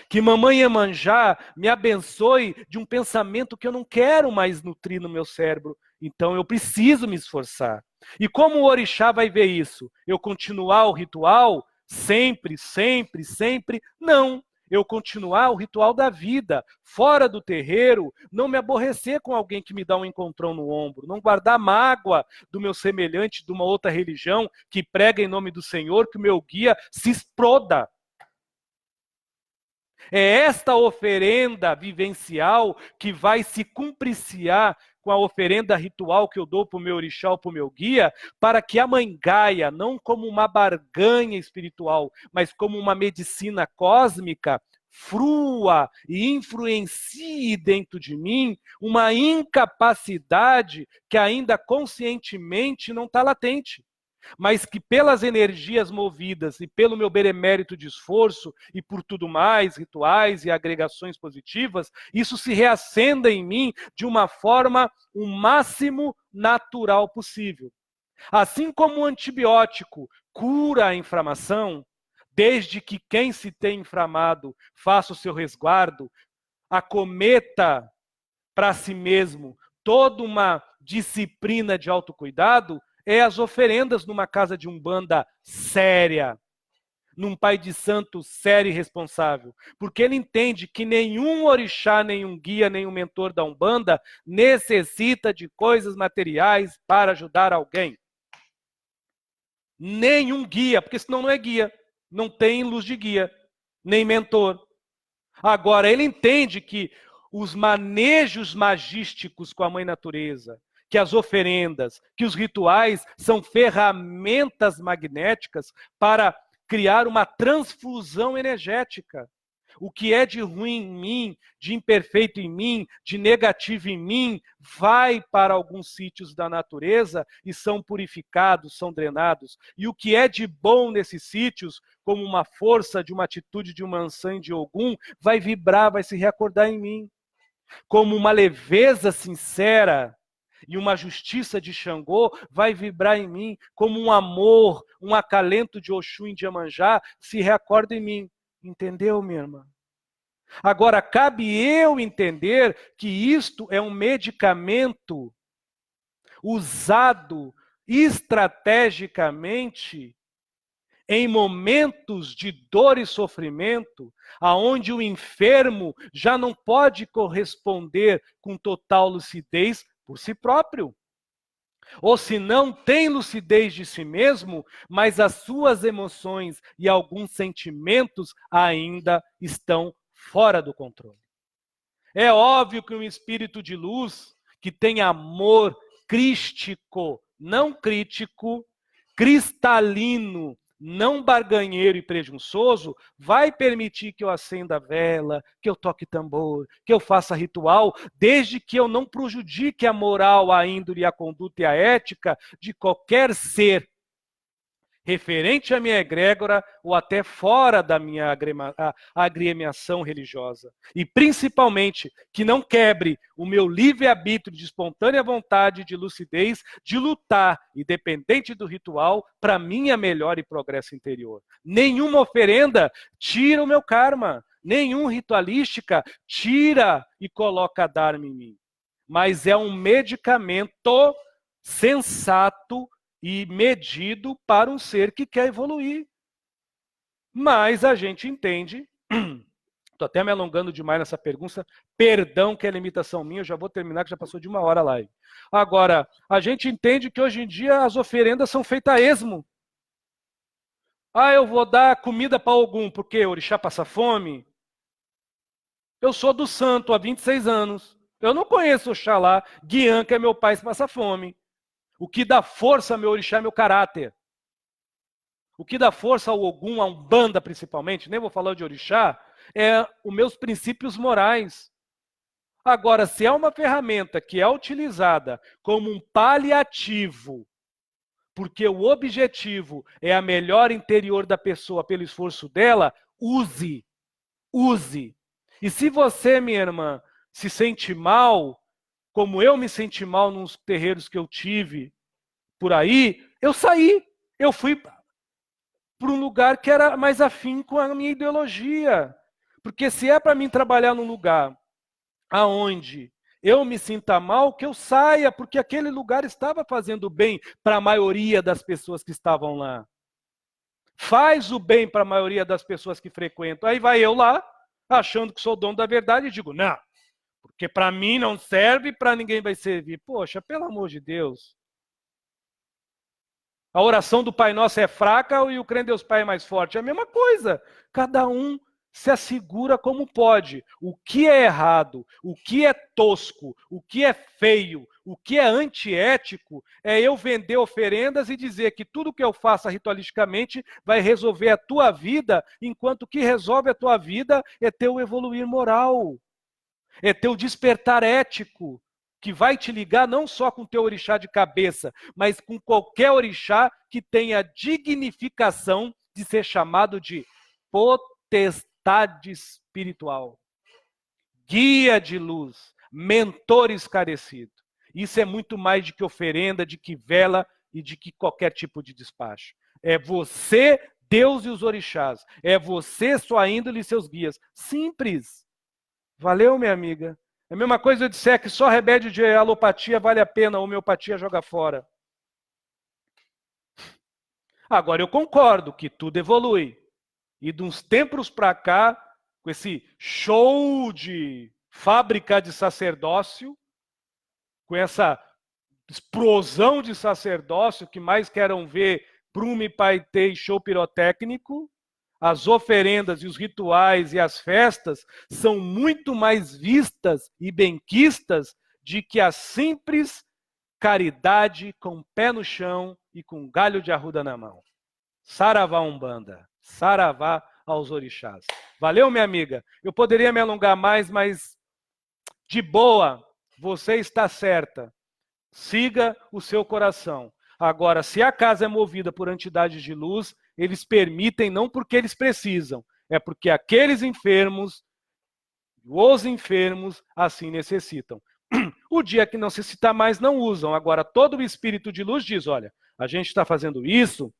Que Mamãe Iemanjá me abençoe de um pensamento que eu não quero mais nutrir no meu cérebro. Então eu preciso me esforçar. E como o orixá vai ver isso? Eu continuar o ritual sempre, sempre, sempre? Não. Eu continuar o ritual da vida, fora do terreiro, não me aborrecer com alguém que me dá um encontrão no ombro, não guardar mágoa do meu semelhante de uma outra religião que prega em nome do Senhor, que o meu guia se exploda. É esta oferenda vivencial que vai se cumpriciar com a oferenda ritual que eu dou para o meu orixá ou para o meu guia, para que a Mãe Gaia, não como uma barganha espiritual, mas como uma medicina cósmica, frua e influencie dentro de mim uma incapacidade que ainda conscientemente não está latente, mas que pelas energias movidas e pelo meu benemérito de esforço e por tudo mais, rituais e agregações positivas, isso se reacenda em mim de uma forma o máximo natural possível. Assim como o antibiótico cura a inflamação, desde que quem se tem inflamado faça o seu resguardo, acometa para si mesmo toda uma disciplina de autocuidado, é as oferendas numa casa de umbanda séria, num pai de santo sério e responsável. Porque ele entende que nenhum orixá, nenhum guia, nenhum mentor da umbanda necessita de coisas materiais para ajudar alguém. Nenhum guia, porque senão não é guia. Não tem luz de guia, nem mentor. Agora, ele entende que os manejos magísticos com a Mãe Natureza, que as oferendas, que os rituais são ferramentas magnéticas para criar uma transfusão energética. O que é de ruim em mim, de imperfeito em mim, de negativo em mim, vai para alguns sítios da natureza e são purificados, são drenados. E o que é de bom nesses sítios, como uma força de uma atitude de uma Ansan de Ogum, vai vibrar, vai se recordar em mim. Como uma leveza sincera e uma justiça de Xangô vai vibrar em mim, como um amor, um acalento de Oxum e de Iemanjá se recorda em mim. Entendeu, minha irmã? Agora, cabe eu entender que isto é um medicamento usado estrategicamente em momentos de dor e sofrimento, aonde o enfermo já não pode corresponder com total lucidez por si próprio. Ou se não tem lucidez de si mesmo, mas as suas emoções e alguns sentimentos ainda estão fora do controle. É óbvio que um espírito de luz, que tem amor crístico, não crítico, cristalino, não barganheiro e presunçoso, vai permitir que eu acenda a vela, que eu toque tambor, que eu faça ritual, desde que eu não prejudique a moral, a índole, a conduta e a ética de qualquer ser referente à minha egrégora ou até fora da minha agremiação religiosa. E, principalmente, que não quebre o meu livre-arbítrio de espontânea vontade, de lucidez, de lutar, independente do ritual, para minha melhora e progresso interior. Nenhuma oferenda tira o meu karma. Nenhum ritualística tira e coloca dharma em mim. Mas é um medicamento sensato e medido para um ser que quer evoluir. Mas a gente entende, estou até me alongando demais nessa pergunta, perdão que é limitação minha, eu já vou terminar, que já passou de 1 hora a live. Agora, a gente entende que hoje em dia as oferendas são feitas a esmo. Eu vou dar comida para algum, porque o orixá passa fome? Eu sou do santo há 26 anos. Eu não conheço Oxalá, Guian, que é meu pai, se passa fome. O que dá força ao meu orixá é meu caráter. O que dá força ao Ogum, a Umbanda principalmente, nem vou falar de orixá, é os meus princípios morais. Agora, se é uma ferramenta que é utilizada como um paliativo, porque o objetivo é a melhora interior da pessoa pelo esforço dela, use. Use. E se você, minha irmã, se sente mal, como eu me senti mal nos terreiros que eu tive por aí, eu saí. Eu fui para um lugar que era mais afim com a minha ideologia. Porque se é para mim trabalhar num lugar aonde eu me sinta mal, que eu saia, porque aquele lugar estava fazendo bem para a maioria das pessoas que estavam lá. Faz o bem para a maioria das pessoas que frequentam. Aí vai eu lá, achando que sou dono da verdade, e digo, não, porque para mim não serve, para ninguém vai servir. Poxa, pelo amor de Deus. A oração do Pai Nosso é fraca e o crê em Deus Pai é mais forte. É a mesma coisa. Cada um se assegura como pode. O que é errado, o que é tosco, o que é feio, o que é antiético, é eu vender oferendas e dizer que tudo que eu faça ritualisticamente vai resolver a tua vida, enquanto o que resolve a tua vida é teu evoluir moral, é teu despertar ético, que vai te ligar não só com o teu orixá de cabeça, mas com qualquer orixá que tenha dignificação de ser chamado de potestade espiritual, guia de luz, mentor esclarecido. Isso é muito mais de que oferenda, de que vela e de que qualquer tipo de despacho. É você, Deus e os orixás. É você, sua índole e seus guias. Simples. Valeu, minha amiga. É a mesma coisa eu disser que só remédio de alopatia vale a pena, homeopatia joga fora. Agora, eu concordo que tudo evolui. E de uns tempos para cá, com esse show de fábrica de sacerdócio, com essa explosão de sacerdócio que mais querem ver prume, paetê e show pirotécnico, as oferendas e os rituais e as festas são muito mais vistas e benquistas de que a simples caridade com o pé no chão e com galho de arruda na mão. Saravá Umbanda, saravá aos orixás. Valeu, minha amiga? Eu poderia me alongar mais, mas de boa, você está certa. Siga o seu coração. Agora, se a casa é movida por entidades de luz, eles permitem não porque eles precisam, é porque aqueles enfermos, os enfermos, assim necessitam. O dia que não necessitar mais, não usam. Agora, todo o espírito de luz diz, olha, a gente está fazendo isso,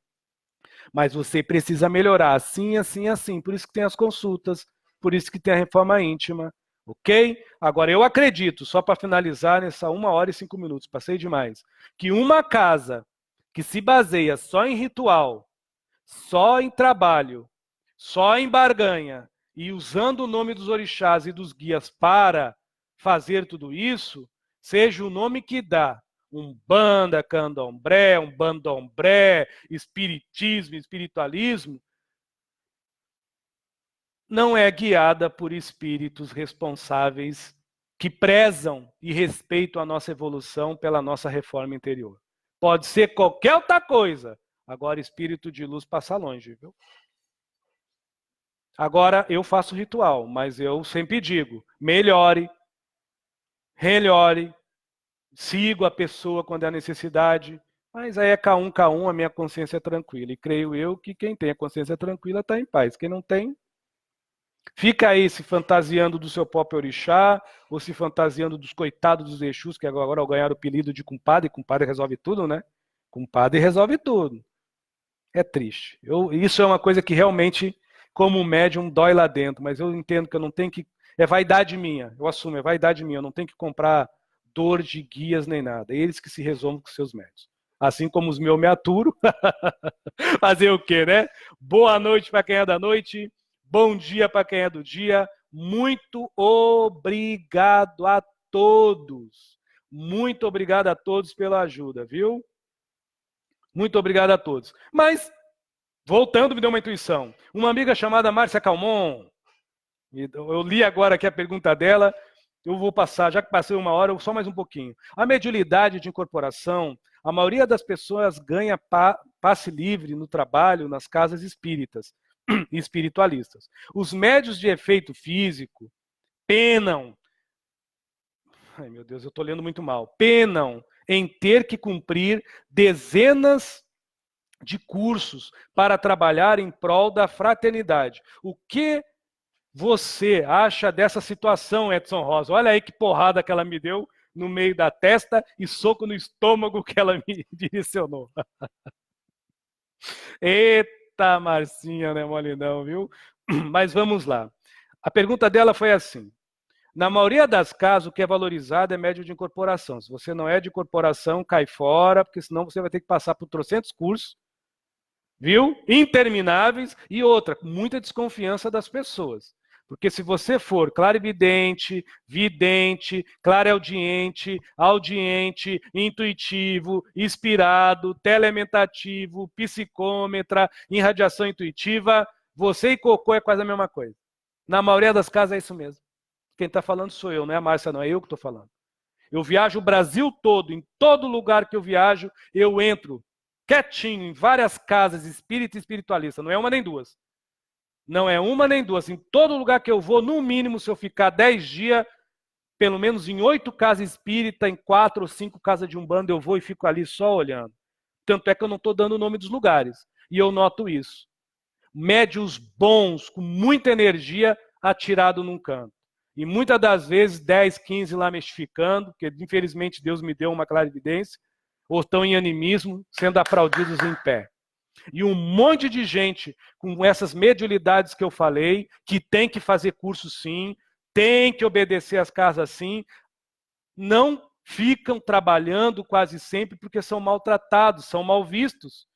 mas você precisa melhorar assim, assim, assim. Por isso que tem as consultas, por isso que tem a reforma íntima. Ok? Agora, eu acredito, só para finalizar nessa 1 hora e 5 minutos, passei demais, que uma casa que se baseia só em ritual, só em trabalho, só em barganha, e usando o nome dos orixás e dos guias para fazer tudo isso, seja o nome que dá, umbanda, candomblé, umbandombré, espiritismo, espiritualismo, não é guiada por espíritos responsáveis que prezam e respeitam a nossa evolução pela nossa reforma interior. Pode ser qualquer outra coisa. Agora, espírito de luz passa longe, viu? Agora, eu faço ritual, mas eu sempre digo, melhore, sigo a pessoa quando é necessidade, mas aí é K1, a minha consciência é tranquila. E creio eu que quem tem a consciência tranquila está em paz. Quem não tem, fica aí se fantasiando do seu próprio orixá, ou se fantasiando dos coitados dos Exus, que agora ganharam o apelido de compadre, e compadre resolve tudo, né? Compadre resolve tudo. É triste. Isso é uma coisa que realmente, como médium, dói lá dentro, mas eu entendo que eu não tenho que... É vaidade minha, eu assumo, é vaidade minha, eu não tenho que comprar dor de guias nem nada. É eles que se resolvam com seus médios. Assim como os meus me aturo. Fazer o quê, né? Boa noite para quem é da noite. Bom dia para quem é do dia. Muito obrigado a todos. Muito obrigado a todos pela ajuda, viu? Muito obrigado a todos. Mas, voltando, me deu uma intuição. Uma amiga chamada Márcia Calmon, eu li agora aqui a pergunta dela, eu vou passar, já que passei uma hora, só mais um pouquinho. A mediunidade de incorporação, a maioria das pessoas ganha passe livre no trabalho nas casas espíritas e espiritualistas. Os médios de efeito físico penam, ai meu Deus, eu estou lendo muito mal, penam em ter que cumprir dezenas de cursos para trabalhar em prol da fraternidade. O que você acha dessa situação, Edson Rosa? Olha aí que porrada que ela me deu no meio da testa e soco no estômago que ela me direcionou. Eita, Marcinha, né, mole não, viu? Mas vamos lá. A pergunta dela foi assim: na maioria das casas, o que é valorizado é médio de incorporação. Se você não é de incorporação, cai fora, porque senão você vai ter que passar por trocentos cursos, viu? Intermináveis, e outra, muita desconfiança das pessoas. Porque se você for clarividente, vidente, clareaudiente, audiente, intuitivo, inspirado, telementativo, psicômetra, irradiação intuitiva, você e cocô é quase a mesma coisa. Na maioria das casas é isso mesmo. Quem está falando sou eu, não é a Márcia, não, é eu que estou falando. Eu viajo o Brasil todo, em todo lugar que eu viajo, eu entro quietinho em várias casas espírita e espiritualista, não é uma nem duas. Não é uma nem duas. Em todo lugar que eu vou, no mínimo, se eu ficar 10 dias, pelo menos em 8 casas espírita, em 4 ou 5 casas de umbanda, eu vou e fico ali só olhando. Tanto é que eu não estou dando o nome dos lugares. E eu noto isso. Médios bons, com muita energia, atirado num canto. E muitas das vezes, 10, 15 lá mestificando, porque infelizmente Deus me deu uma clarividência, ou estão em animismo, sendo aplaudidos em pé. E um monte de gente com essas mediunidades que eu falei, que tem que fazer curso sim, tem que obedecer às casas sim, não ficam trabalhando quase sempre porque são maltratados, são mal vistos.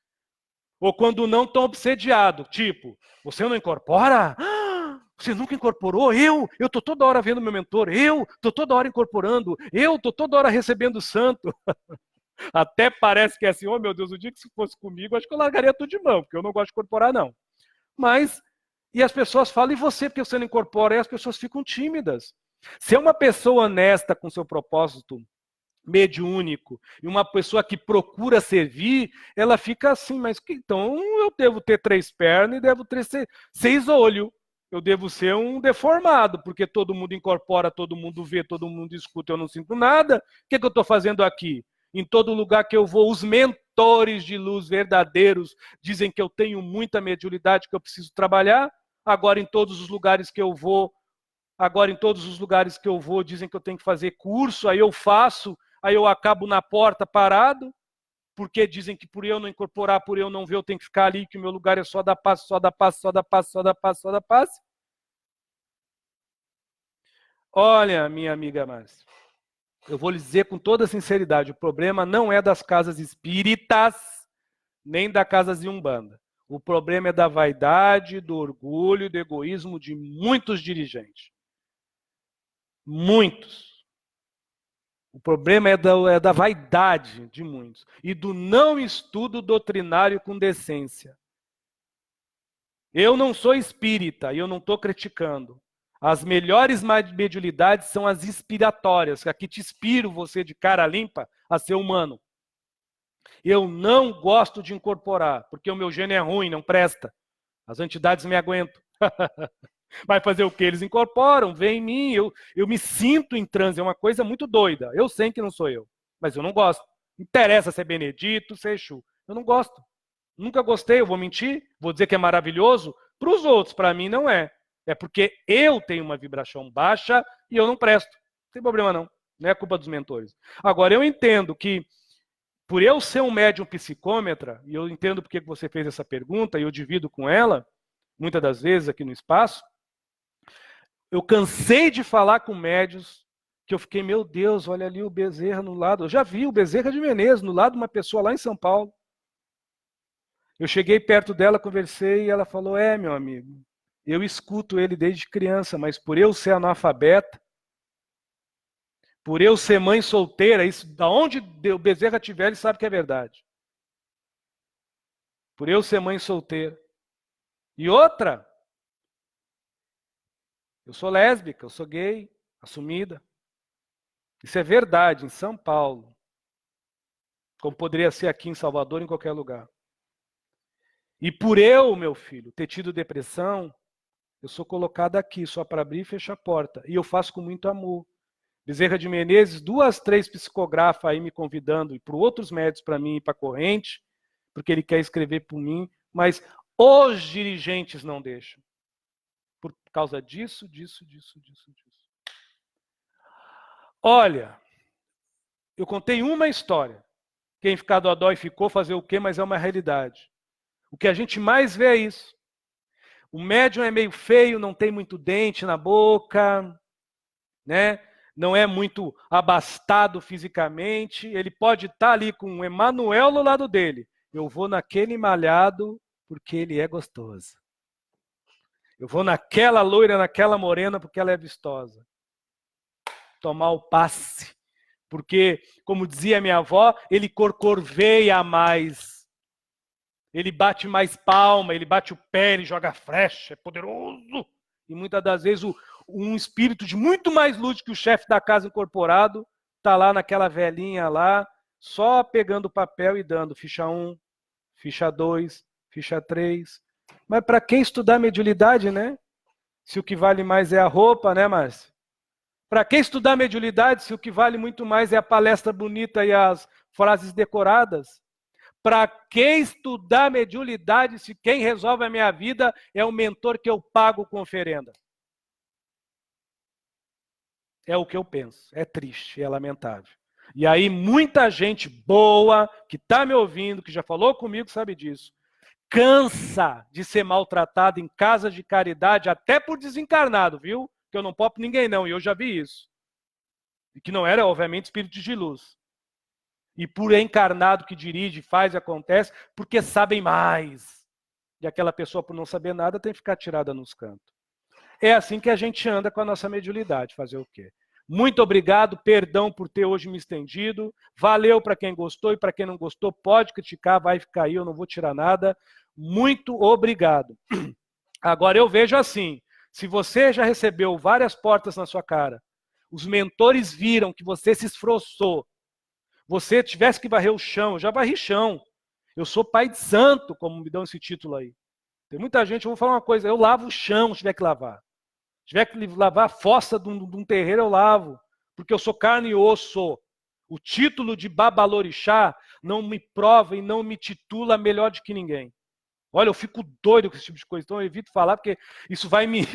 Ou quando não estão obsediados, tipo, você não incorpora? Você nunca incorporou? Eu estou toda hora vendo meu mentor, eu estou toda hora incorporando, eu estou toda hora recebendo o santo. Até parece que é assim, oh meu Deus, o dia que isso fosse comigo, acho que eu largaria tudo de mão, porque eu não gosto de incorporar, não. Mas, e as pessoas falam, e você, porque você não incorpora? E as pessoas ficam tímidas. Se é uma pessoa honesta com seu propósito mediúnico, e uma pessoa que procura servir, ela fica assim, mas então eu devo ter 3 pernas e devo ter 6 olhos. Eu devo ser um deformado, porque todo mundo incorpora, todo mundo vê, todo mundo escuta, eu não sinto nada. O que eu estou fazendo aqui? Em todo lugar que eu vou, os mentores de luz verdadeiros dizem que eu tenho muita mediunidade, que eu preciso trabalhar. Agora, em todos os lugares que eu vou, dizem que eu tenho que fazer curso, aí eu faço, aí eu acabo na porta parado, porque dizem que por eu não incorporar, por eu não ver, eu tenho que ficar ali, que o meu lugar é só da paz, só da paz, só da paz, só da paz, só da paz. Olha, minha amiga Márcia, eu vou lhe dizer com toda sinceridade, o problema não é das casas espíritas, nem da casa de umbanda. O problema é da vaidade, do orgulho, do egoísmo de muitos dirigentes. Muitos. O problema é da vaidade de muitos. E do não estudo doutrinário com decência. Eu não sou espírita e eu não estou criticando. As melhores mediunidades são as inspiratórias, que aqui te inspiro você de cara limpa a ser humano. Eu não gosto de incorporar, porque o meu gênio é ruim, não presta. As entidades me aguentam. Vai fazer o quê? Eles incorporam, vem em mim, eu me sinto em transe, é uma coisa muito doida. Eu sei que não sou eu, mas eu não gosto. Interessa ser Benedito, ser Exu. Eu não gosto. Nunca gostei, eu vou mentir, vou dizer que é maravilhoso. Para os outros, para mim não é. É porque eu tenho uma vibração baixa e eu não presto. Não tem problema não. Não é culpa dos mentores. Agora, eu entendo que, por eu ser um médium psicômetra, e eu entendo porque você fez essa pergunta, e eu divido com ela, muitas das vezes aqui no espaço, eu cansei de falar com médios que eu fiquei, meu Deus, olha ali o Bezerra no lado. Eu já vi o Bezerra de Menezes no lado de uma pessoa lá em São Paulo. Eu cheguei perto dela, conversei e ela falou, meu amigo, eu escuto ele desde criança, mas por eu ser analfabeta, por eu ser mãe solteira, isso, da onde o Bezerra estiver, ele sabe que é verdade. Por eu ser mãe solteira. E outra, eu sou lésbica, eu sou gay, assumida. Isso é verdade, em São Paulo. Como poderia ser aqui em Salvador, em qualquer lugar. E por eu, meu filho, ter tido depressão, eu sou colocado aqui só para abrir e fechar a porta. E eu faço com muito amor. Bezerra de Menezes, 2, 3 psicografas aí me convidando, e para outros médicos, para mim ir para a corrente, porque ele quer escrever por mim, mas os dirigentes não deixam. Por causa disso. Olha, eu contei uma história. Quem ficar dodói ficou, fazer o quê? Mas é uma realidade. O que a gente mais vê é isso. O médium é meio feio, não tem muito dente na boca, né? Não é muito abastado fisicamente. Ele pode estar ali com o Emanuel do lado dele. Eu vou naquele malhado porque ele é gostoso. Eu vou naquela loira, naquela morena porque ela é vistosa. Tomar o passe. Porque, como dizia minha avó, ele corcorveia mais. Ele bate mais palma, ele bate o pé, ele joga flecha, é poderoso. E muitas das vezes um espírito de muito mais luz que o chefe da casa incorporado está lá naquela velhinha lá, só pegando o papel e dando ficha 1, ficha 2, ficha 3. Mas para que estudar mediunidade, né? Se o que vale mais é a roupa, né, Márcia? Para que estudar mediunidade se o que vale muito mais é a palestra bonita e as frases decoradas? Para que estudar mediunidade se quem resolve a minha vida é o mentor que eu pago com oferenda? É o que eu penso. É triste, é lamentável. E aí muita gente boa, que está me ouvindo, que já falou comigo, sabe disso, cansa de ser maltratado em casa de caridade, até por desencarnado, viu? Que eu não popo ninguém não, e eu já vi isso. E que não era, obviamente, espírito de luz. E por encarnado que dirige, faz e acontece, porque sabem mais. E aquela pessoa, por não saber nada, tem que ficar tirada nos cantos. É assim que a gente anda com a nossa mediunidade. Fazer o quê? Muito obrigado, perdão por ter hoje me estendido. Valeu para quem gostou e para quem não gostou, pode criticar, vai ficar aí, eu não vou tirar nada. Muito obrigado. Agora eu vejo assim, se você já recebeu várias portas na sua cara, os mentores viram que você se esforçou, você tivesse que varrer o chão, eu já varri chão. Eu sou pai de santo, como me dão esse título aí. Tem muita gente, eu vou falar uma coisa, eu lavo o chão se tiver que lavar. Se tiver que lavar a fossa de um terreiro, eu lavo. Porque eu sou carne e osso. O título de babalorixá não me prova e não me titula melhor do que ninguém. Olha, eu fico doido com esse tipo de coisa, então eu evito falar, porque isso vai me...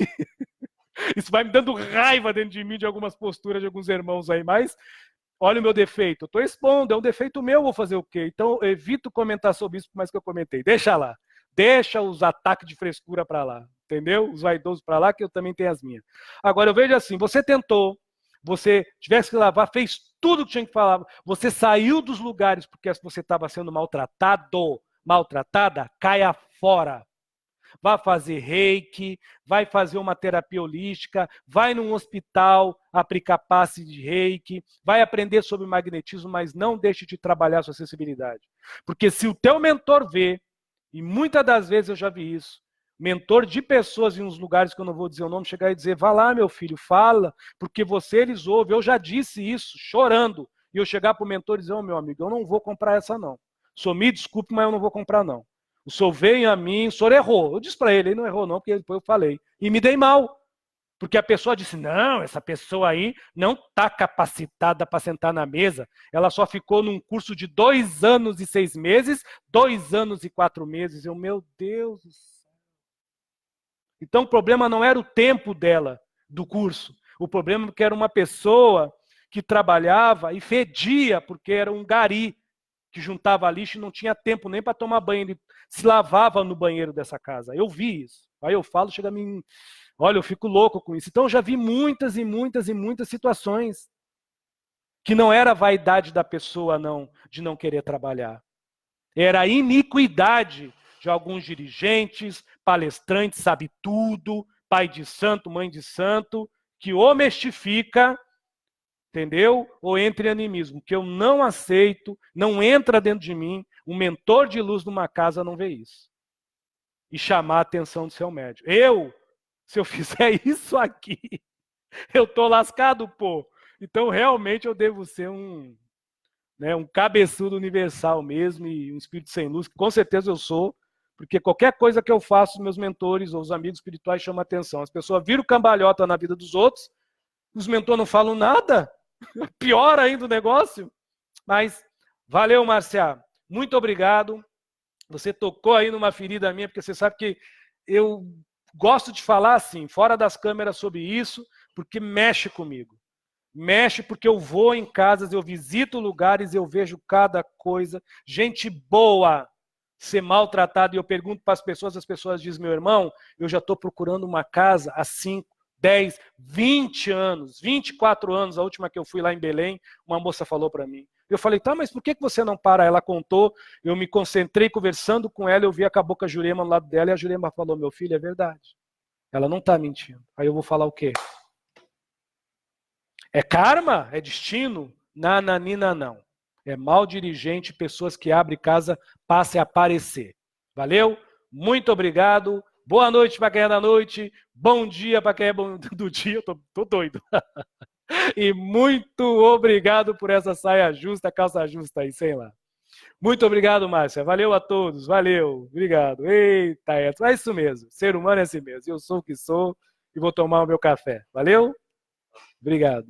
isso vai me dando raiva dentro de mim, de algumas posturas de alguns irmãos aí, mas... Olha o meu defeito, eu estou expondo, é um defeito meu, vou fazer o quê? Então eu evito comentar sobre isso, por mais que eu comentei. Deixa lá, deixa os ataques de frescura para lá, entendeu? Os vaidosos para lá, que eu também tenho as minhas. Agora eu vejo assim, você tentou, você tivesse que lavar, fez tudo o que tinha que falar, você saiu dos lugares porque você estava sendo maltratado, maltratada, caia fora. Vai fazer reiki, vai fazer uma terapia holística, vai num hospital aplicar passe de reiki, vai aprender sobre magnetismo, mas não deixe de trabalhar sua sensibilidade. Porque se o teu mentor vê, e muitas das vezes eu já vi isso, mentor de pessoas em uns lugares que eu não vou dizer o nome, chegar e dizer, vá lá meu filho, fala, porque você eles ouvem. Eu já disse isso, chorando, e eu chegar para o mentor e dizer, meu amigo, eu não vou comprar essa não. O senhor me desculpe, mas eu não vou comprar não. O senhor veio a mim, o senhor errou. Eu disse para ele não errou não, porque depois eu falei. E me dei mal. Porque a pessoa disse, não, essa pessoa aí não está capacitada para sentar na mesa. Ela só ficou num curso de 2 anos e 6 meses, 2 anos e 4 meses. Eu, meu Deus do céu. Então o problema não era o tempo dela, do curso. O problema é que era uma pessoa que trabalhava e fedia, porque era um gari que juntava lixo e não tinha tempo nem para tomar banho. Ele se lavava no banheiro dessa casa. Eu vi isso. Aí eu falo, chega a mim, olha, eu fico louco com isso. Então eu já vi muitas e muitas e muitas situações que não era a vaidade da pessoa não, de não querer trabalhar. Era a iniquidade de alguns dirigentes, palestrantes, sabe tudo, pai de santo, mãe de santo, que ou mistifica, entendeu? Ou entra em animismo, que eu não aceito, não entra dentro de mim, um mentor de luz numa casa não vê isso. E chamar a atenção do seu médium. Se eu fizer isso aqui, eu tô lascado, pô. Então, realmente, eu devo ser um cabeçudo universal mesmo, e um espírito sem luz, que com certeza eu sou, porque qualquer coisa que eu faço, meus mentores ou os amigos espirituais chamam a atenção. As pessoas viram cambalhota na vida dos outros, os mentores não falam nada, pior ainda o negócio. Mas valeu, Marcia. Muito obrigado. Você tocou aí numa ferida minha, porque você sabe que eu gosto de falar assim, fora das câmeras sobre isso, porque mexe comigo. Mexe porque eu vou em casas, eu visito lugares, eu vejo cada coisa. Gente boa ser maltratada. E eu pergunto para as pessoas dizem, meu irmão, eu já estou procurando uma casa há 5, 10, 20 anos, 24 anos, a última que eu fui lá em Belém, uma moça falou para mim. Eu falei, tá, mas por que você não para? Ela contou, eu me concentrei conversando com ela, eu vi a Cabocla Jurema no lado dela, e a Jurema falou, meu filho, é verdade. Ela não está mentindo. Aí eu vou falar o quê? É karma? É destino? Nananina não. É mal dirigente, pessoas que abrem casa, passem a aparecer. Valeu? Muito obrigado. Boa noite para quem é da noite. Bom dia para quem é do dia. Eu tô doido. E muito obrigado por essa saia justa, calça justa aí, sei lá. Muito obrigado, Márcia. Valeu a todos. Valeu. Obrigado. Eita, é isso mesmo. Ser humano é assim mesmo. Eu sou o que sou e vou tomar o meu café. Valeu? Obrigado.